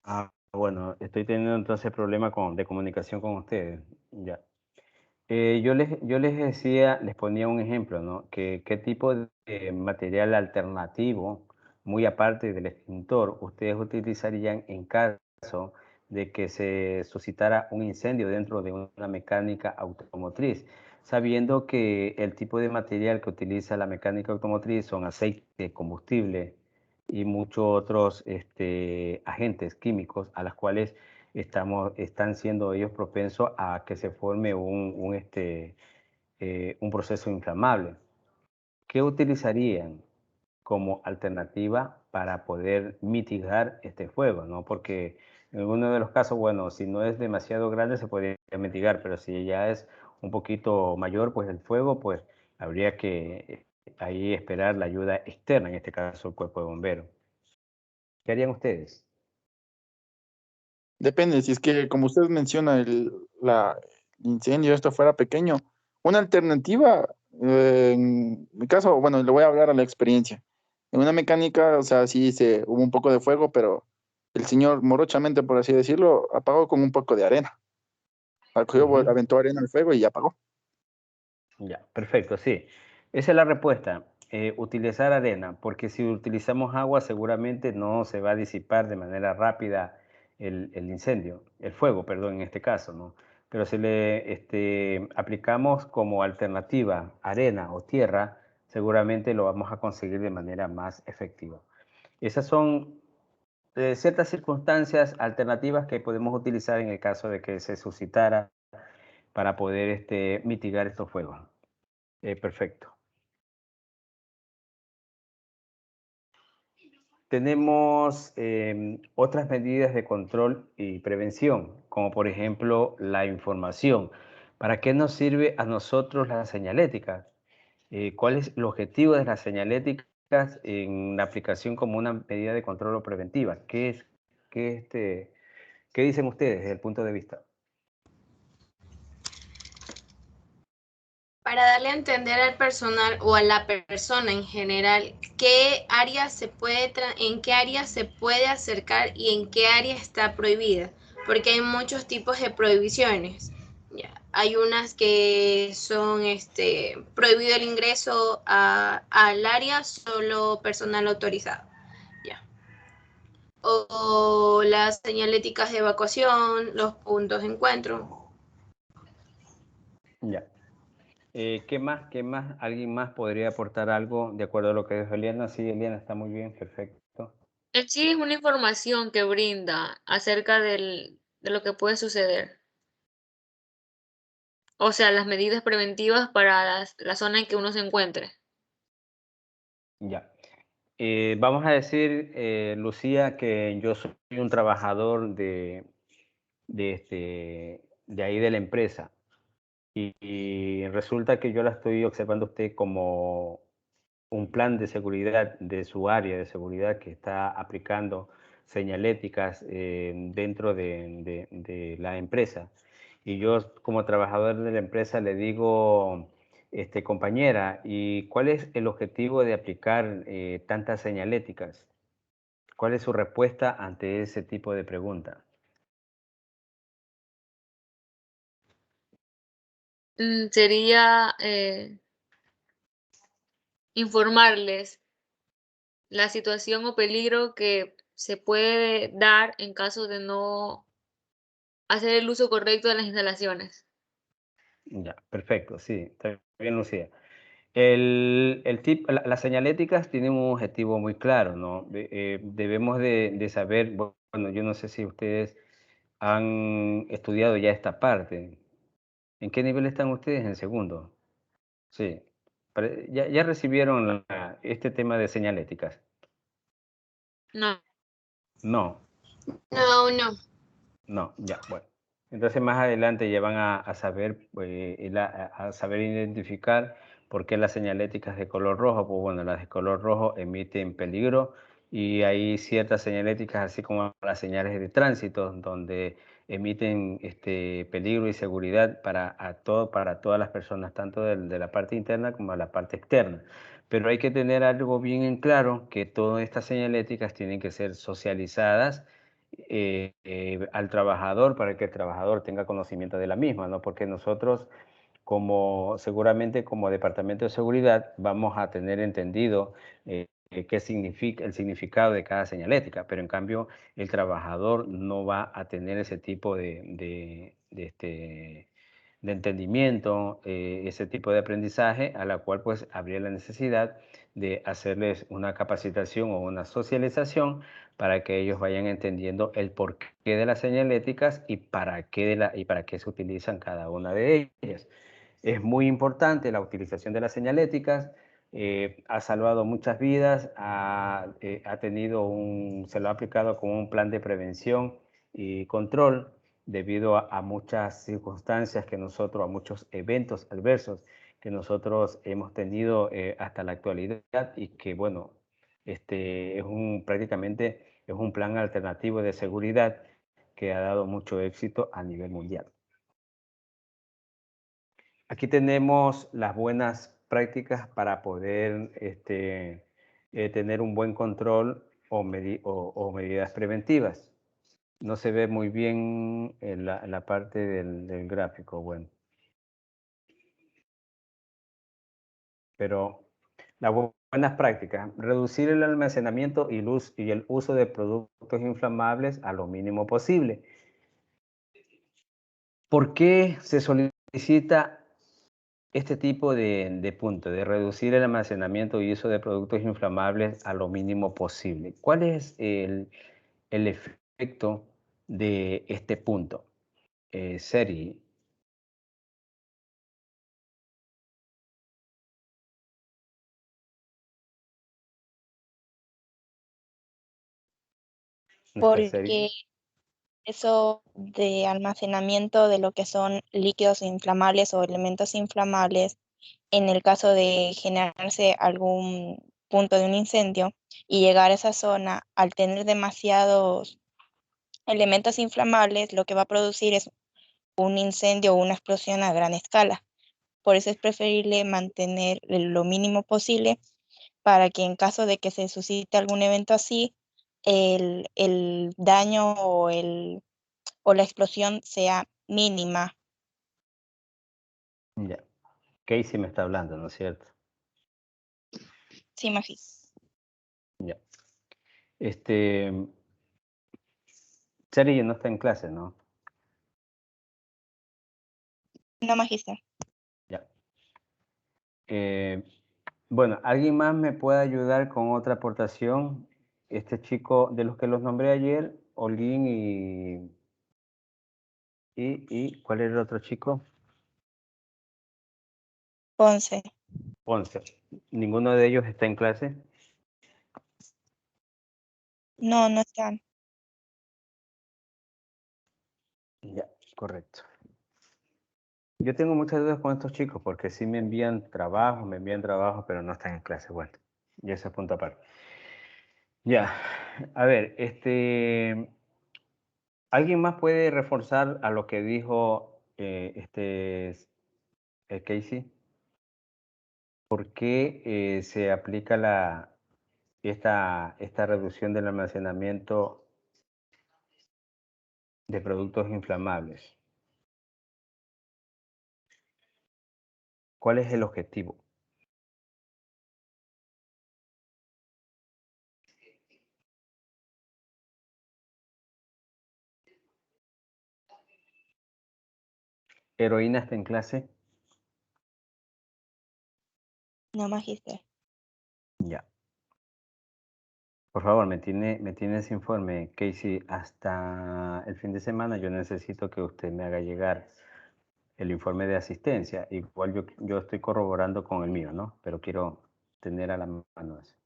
Ah, bueno, estoy teniendo entonces problemas de comunicación con ustedes. Ya. Yo les decía, les ponía un ejemplo, ¿no? Que qué tipo de material alternativo, muy aparte del extintor, ustedes utilizarían en caso de que se suscitara un incendio dentro de una mecánica automotriz, sabiendo que el tipo de material que utiliza la mecánica automotriz son aceite, combustible y muchos otros agentes químicos a las cuales están siendo ellos propensos a que se forme un proceso inflamable. ¿Qué utilizarían como alternativa para poder mitigar este fuego, ¿no? Porque en uno de los casos, bueno, si no es demasiado grande se podría mitigar, pero si ya es un poquito mayor, pues el fuego, pues habría que ahí esperar la ayuda externa, en este caso el cuerpo de bomberos. ¿Qué harían ustedes? Depende, si es que, como usted menciona, el incendio, esto fuera pequeño. Una alternativa, en mi caso, bueno, le voy a hablar a la experiencia. En una mecánica, o sea, sí hubo un poco de fuego, pero el señor, morochamente, por así decirlo, apagó con un poco de arena. Ujú. Aventó arena al fuego y apagó. Ya, perfecto, sí. Esa es la respuesta. Utilizar arena, porque si utilizamos agua seguramente no se va a disipar de manera rápida el incendio, el fuego, perdón, en este caso, ¿no? Pero si le aplicamos como alternativa arena o tierra, seguramente lo vamos a conseguir de manera más efectiva. Esas son ciertas circunstancias alternativas que podemos utilizar en el caso de que se suscitara para poder mitigar estos fuegos. Perfecto. Tenemos otras medidas de control y prevención, como por ejemplo la información. ¿Para qué nos sirve a nosotros la señalética? ¿Cuál es el objetivo de las señaléticas en la aplicación como una medida de control o preventiva? ¿Qué dicen ustedes desde el punto de vista? Para darle a entender al personal o a la persona en general en qué área se puede acercar y en qué área está prohibida, porque hay muchos tipos de prohibiciones. Ya, hay unas que son prohibido el ingreso al área solo personal autorizado. Ya. O las señaléticas de evacuación, los puntos de encuentro. Ya. ¿Qué más? ¿Qué más? ¿Alguien más podría aportar algo de acuerdo a lo que dijo Eliana? Sí, Eliana, está muy bien, perfecto. En sí es una información que brinda acerca de lo que puede suceder. O sea, las medidas preventivas para la zona en que uno se encuentre. Ya. Vamos a decir, Lucía, que yo soy un trabajador de ahí de la empresa y resulta que yo la estoy observando a usted como un plan de seguridad de su área de seguridad que está aplicando señaléticas dentro de la empresa. Y yo como trabajador de la empresa le digo, compañera, ¿y cuál es el objetivo de aplicar tantas señaléticas? ¿Cuál es su respuesta ante ese tipo de pregunta? Sería informarles la situación o peligro que se puede dar en caso de no hacer el uso correcto de las instalaciones. Ya, perfecto, sí, está bien, Lucía. Las señaléticas tienen un objetivo muy claro, ¿no? Debemos de saber, bueno, yo no sé si ustedes han estudiado ya esta parte. ¿En qué nivel están ustedes? En segundo. Sí. Ya recibieron este tema de señaléticas. No, No. No, no. No, ya, bueno. Entonces más adelante ya van a saber, a saber identificar por qué las señaléticas de color rojo, pues bueno, las de color rojo emiten peligro y hay ciertas señaléticas, así como las señales de tránsito, donde emiten peligro y seguridad para todas las personas, tanto de la parte interna como de la parte externa. Pero hay que tener algo bien en claro, que todas estas señaléticas tienen que ser socializadas al trabajador para que el trabajador tenga conocimiento de la misma, ¿no? Porque nosotros seguramente como Departamento de Seguridad vamos a tener entendido qué significa el significado de cada señalética, pero en cambio el trabajador no va a tener ese tipo de entendimiento, ese tipo de aprendizaje, a la cual pues habría la necesidad de hacerles una capacitación o una socialización para que ellos vayan entendiendo el porqué de las señaléticas y para qué se utilizan cada una de ellas. Es muy importante la utilización de las señaléticas, ha salvado muchas vidas, se lo ha aplicado como un plan de prevención y control debido a muchas circunstancias a muchos eventos adversos que nosotros hemos tenido hasta la actualidad y que, bueno, prácticamente es un plan alternativo de seguridad que ha dado mucho éxito a nivel mundial. Aquí tenemos las buenas prácticas para poder tener un buen control o medidas preventivas. No se ve muy bien en la parte del gráfico, bueno. Pero las buenas prácticas, reducir el almacenamiento y el uso de productos inflamables a lo mínimo posible. ¿Por qué se solicita este tipo de punto, de reducir el almacenamiento y uso de productos inflamables a lo mínimo posible? ¿Cuál es el efecto de este punto? Seri. Porque eso de almacenamiento de lo que son líquidos inflamables o elementos inflamables, en el caso de generarse algún punto de un incendio y llegar a esa zona, al tener demasiados elementos inflamables, lo que va a producir es un incendio o una explosión a gran escala. Por eso es preferible mantener lo mínimo posible para que en caso de que se suscite algún evento así, el daño o la explosión sea mínima. Ya. Casey me está hablando, ¿no es cierto? Sí, magíster. Ya. Seri no está en clase, ¿no? No, magíster. Ya. Bueno, ¿alguien más me puede ayudar con otra aportación? Este chico de los que los nombré ayer, Holguín y ¿cuál era el otro chico? Ponce. Ponce. ¿Ninguno de ellos está en clase? No, no están. Ya, correcto. Yo tengo muchas dudas con estos chicos porque sí me envían trabajo, pero no están en clase. Bueno, y ese es punto aparte. Ya, a ver, ¿alguien más puede reforzar a lo que dijo Casey? ¿Por qué se aplica esta reducción del almacenamiento de productos inflamables? ¿Cuál es el objetivo? ¿Heroína está en clase? No, magíster. Ya. Por favor, me tiene ese informe, Casey, hasta el fin de semana. Yo necesito que usted me haga llegar el informe de asistencia. Igual yo estoy corroborando con el mío, ¿no? Pero quiero tener a la mano eso.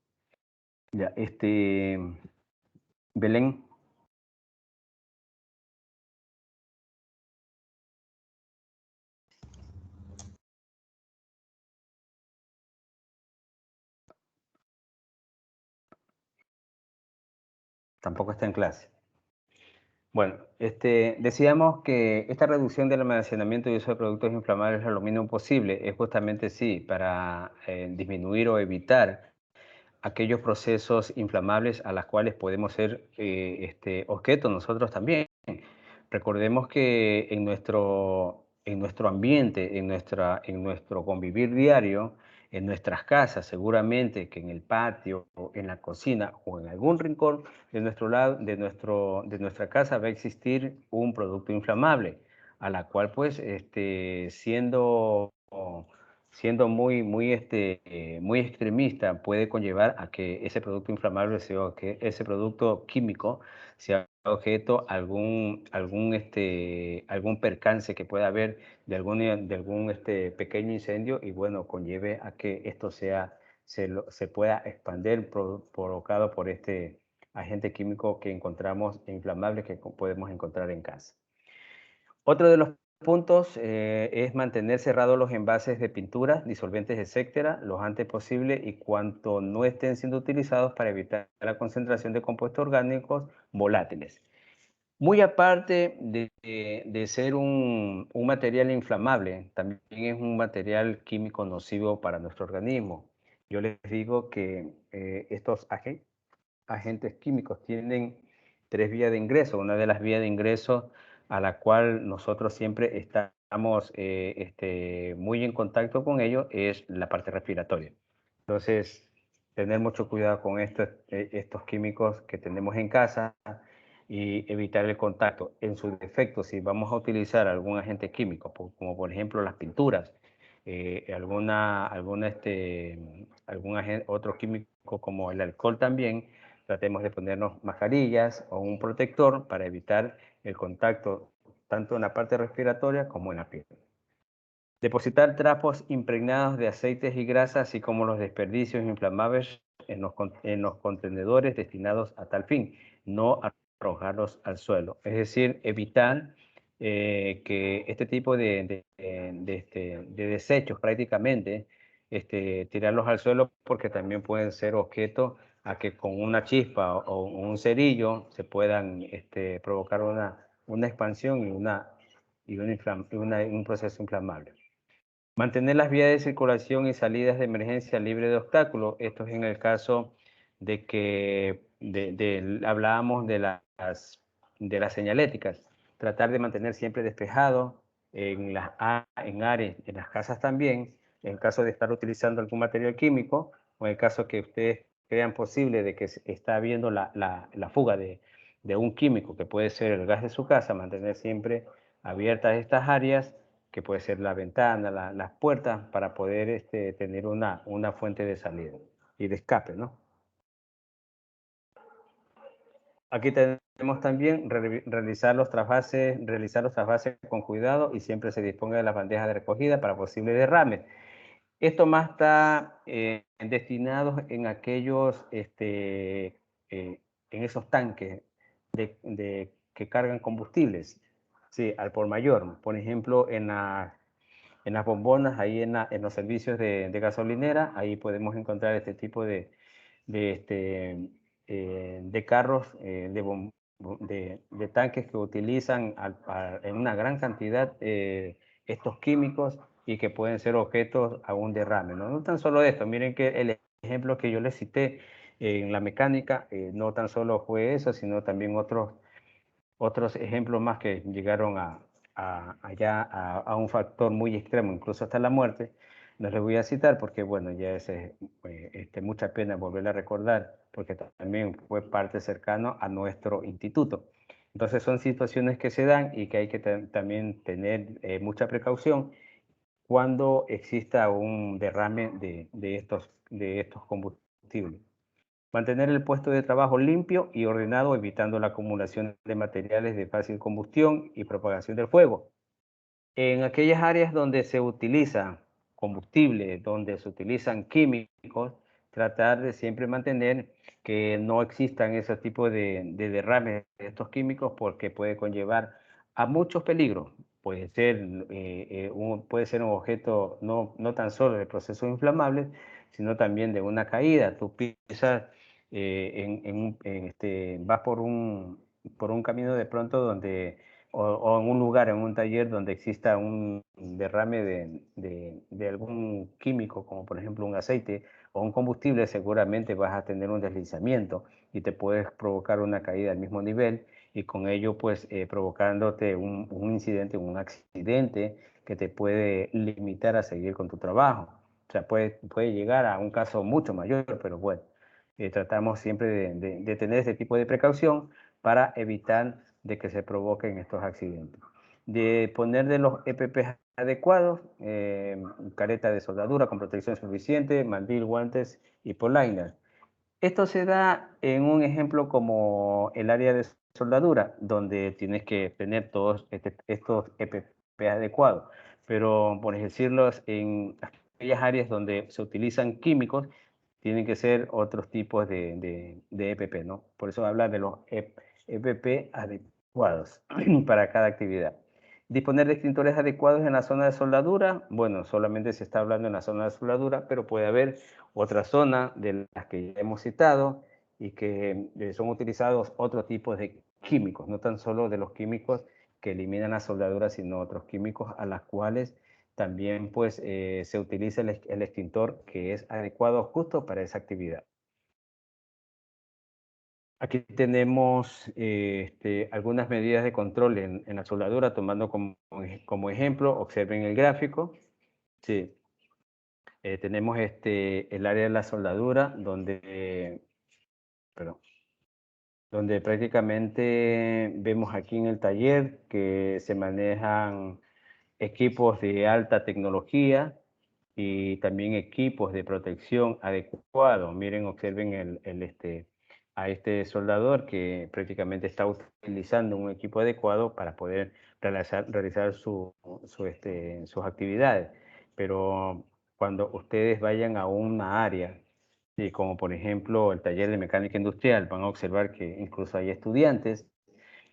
Ya, Belén. Tampoco está en clase. Bueno, decíamos que esta reducción del almacenamiento y uso de productos inflamables a lo mínimo posible es justamente sí para disminuir o evitar aquellos procesos inflamables a los cuales podemos ser objeto nosotros también. Recordemos que en nuestro nuestro ambiente, en nuestro convivir diario, en nuestras casas, seguramente que en el patio, o en la cocina o en algún rincón de nuestro lado, de nuestra casa va a existir un producto inflamable, a la cual pues siendo muy extremista, puede conllevar a que ese producto inflamable sea, que ese producto químico sea objeto a algún percance que pueda haber de algún pequeño incendio, y bueno, conlleve a que esto se pueda expandir provocado por este agente químico que encontramos inflamable que podemos encontrar en casa. Otro de los puntos es mantener cerrados los envases de pinturas, disolventes, etcétera, lo antes posible y cuanto no estén siendo utilizados, para evitar la concentración de compuestos orgánicos volátiles. Muy aparte de ser un material inflamable, también es un material químico nocivo para nuestro organismo. Yo les digo que estos agentes químicos tienen 3 vías de ingreso. Una de las vías de ingreso a la cual nosotros siempre estamos muy en contacto con ellos es la parte respiratoria. Entonces, tener mucho cuidado con estos químicos que tenemos en casa y evitar el contacto. En su defecto, si vamos a utilizar algún agente químico, como por ejemplo las pinturas, otro químico como el alcohol también, tratemos de ponernos mascarillas o un protector para evitar el contacto tanto en la parte respiratoria como en la piel. Depositar trapos impregnados de aceites y grasas, así como los desperdicios inflamables en los contenedores destinados a tal fin, no arrojarlos al suelo. Es decir, evitar que este tipo de desechos prácticamente tirarlos al suelo, porque también pueden ser objeto a que con una chispa o un cerillo se puedan provocar una expansión y un proceso inflamable. Mantener las vías de circulación y salidas de emergencia libres de obstáculos. Esto es en el caso de que hablábamos de las señaléticas. Tratar de mantener siempre despejado en áreas, en las casas también, en caso de estar utilizando algún material químico, o en el caso que ustedes crean posible de que está habiendo la fuga de un químico que puede ser el gas de su casa, mantener siempre abiertas estas áreas, que puede ser la ventana, las puertas, para poder tener una fuente de salida y de escape, ¿no? Aquí tenemos también realizar los trasvases con cuidado, y siempre se disponga de las bandejas de recogida para posibles derrames. Esto más está destinado en aquellos, en esos tanques que cargan combustibles, sí, al por mayor. Por ejemplo, en las bombonas, ahí en los servicios de gasolinera, ahí podemos encontrar este tipo de carros, de tanques que utilizan en una gran cantidad estos químicos, y que pueden ser objetos a un derrame, ¿no? No tan solo esto, miren que el ejemplo que yo les cité en la mecánica, no tan solo fue eso, sino también otros ejemplos más que llegaron a un factor muy extremo, incluso hasta la muerte. No les voy a citar porque, bueno, ya es mucha pena volver a recordar, porque también fue parte cercano a nuestro instituto. Entonces son situaciones que se dan y que hay que también tener mucha precaución cuando exista un derrame de estos combustibles. Mantener el puesto de trabajo limpio y ordenado, evitando la acumulación de materiales de fácil combustión y propagación del fuego. En aquellas áreas donde se utiliza combustible, donde se utilizan químicos, tratar de siempre mantener que no existan ese tipo de derrames de estos químicos, porque puede conllevar a muchos peligros. Puede ser un objeto no tan solo de procesos inflamables, sino también de una caída. Tú pisas, vas por un camino de pronto donde o en un lugar, en un taller donde exista un derrame de algún químico, como por ejemplo un aceite o un combustible, seguramente vas a tener un deslizamiento y te puedes provocar una caída al mismo nivel y con ello pues provocándote un incidente, un accidente que te puede limitar a seguir con tu trabajo. O sea, puede llegar a un caso mucho mayor, pero bueno, tratamos siempre de tener este tipo de precaución para evitar de que se provoquen estos accidentes. De poner de los EPP adecuados, careta de soldadura con protección suficiente, mandil, guantes y polainas. Esto se da en un ejemplo como el área de soldadura, donde tienes que tener todos estos EPP adecuados. Pero, por decirlo, en aquellas áreas donde se utilizan químicos, tienen que ser otros tipos de EPP, ¿no? Por eso habla de los EPP adecuados para cada actividad. Disponer de extintores adecuados en la zona de soldadura. Bueno, solamente se está hablando en la zona de soldadura, pero puede haber otra zona de las que ya hemos citado y que son utilizados otros tipos de químicos, no tan solo de los químicos que eliminan la soldadura, sino otros químicos a las cuales también pues se utiliza el extintor que es adecuado justo para esa actividad. Aquí tenemos algunas medidas de control en la soldadura, tomando como ejemplo, observen el gráfico. Sí. Tenemos el área de la soldadura donde prácticamente vemos aquí en el taller que se manejan equipos de alta tecnología y también equipos de protección adecuados. Miren, observen a este soldador que prácticamente está utilizando un equipo adecuado para poder realizar sus actividades. Pero cuando ustedes vayan a una área, como por ejemplo el taller de mecánica industrial, van a observar que incluso hay estudiantes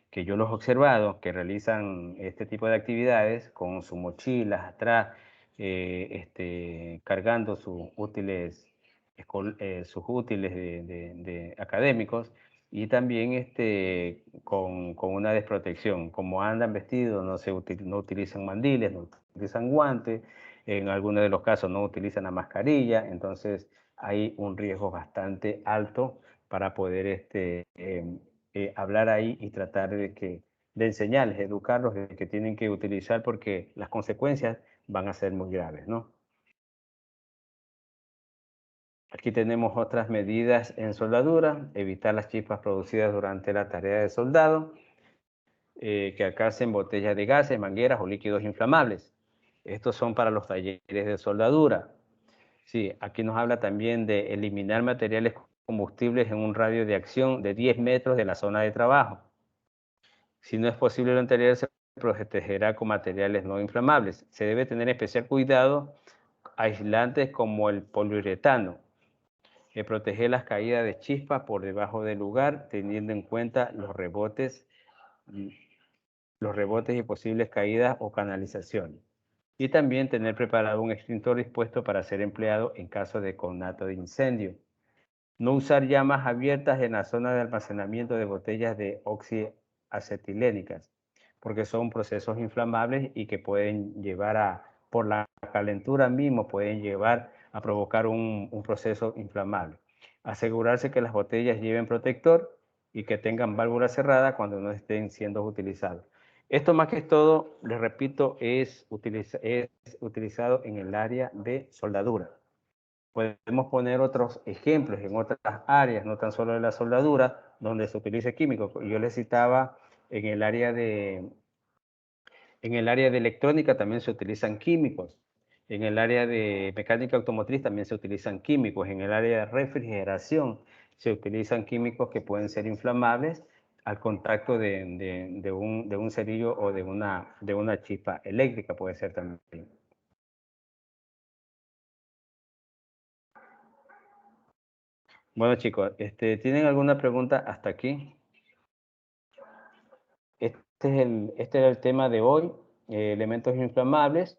que yo los he observado que realizan este tipo de actividades con sus mochilas atrás, cargando sus útiles, académicos y también con una desprotección. Como andan vestidos, no utilizan mandiles, no utilizan guantes, en algunos de los casos no utilizan la mascarilla, entonces hay un riesgo bastante alto para poder hablar ahí y tratar de enseñarles, educarlos de que tienen que utilizar porque las consecuencias van a ser muy graves, ¿no? Aquí tenemos otras medidas en soldadura, evitar las chispas producidas durante la tarea de soldado, que alcancen botellas de gases, mangueras o líquidos inflamables. Estos son para los talleres de soldadura. Sí, aquí nos habla también de eliminar materiales combustibles en un radio de acción de 10 metros de la zona de trabajo. Si no es posible lo anterior, se protegerá con materiales no inflamables. Se debe tener especial cuidado aislantes como el poliuretano, que protege las caídas de chispas por debajo del lugar, teniendo en cuenta los rebotes y posibles caídas o canalizaciones. Y también tener preparado un extintor dispuesto para ser empleado en caso de conato de incendio. No usar llamas abiertas en la zona de almacenamiento de botellas de oxiacetilénicas, porque son procesos inflamables y que pueden llevar por la calentura mismo, pueden llevar a provocar un proceso inflamable. Asegurarse que las botellas lleven protector y que tengan válvula cerrada cuando no estén siendo utilizadas. Esto más que todo, les repito, es utilizado en el área de soldadura. Podemos poner otros ejemplos en otras áreas, no tan solo en la soldadura, donde se utiliza químico. Yo les citaba en el área de electrónica también se utilizan químicos. En el área de mecánica automotriz también se utilizan químicos. En el área de refrigeración se utilizan químicos que pueden ser inflamables al contacto de un cerillo o de una chispa eléctrica, puede ser también. Bueno, chicos, ¿tienen alguna pregunta hasta aquí? Este era el tema de hoy, elementos inflamables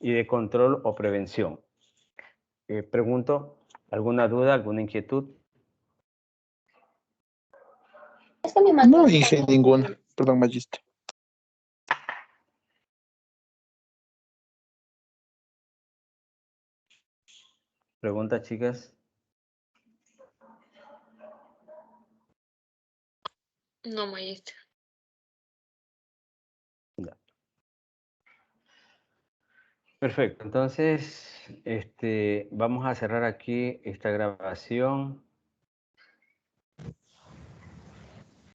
y de control o prevención. Pregunto, ¿alguna duda, alguna inquietud? No hice ninguna. Perdón, Magista. Pregunta, chicas. No, maestra. Ya. Perfecto. Entonces, vamos a cerrar aquí esta grabación.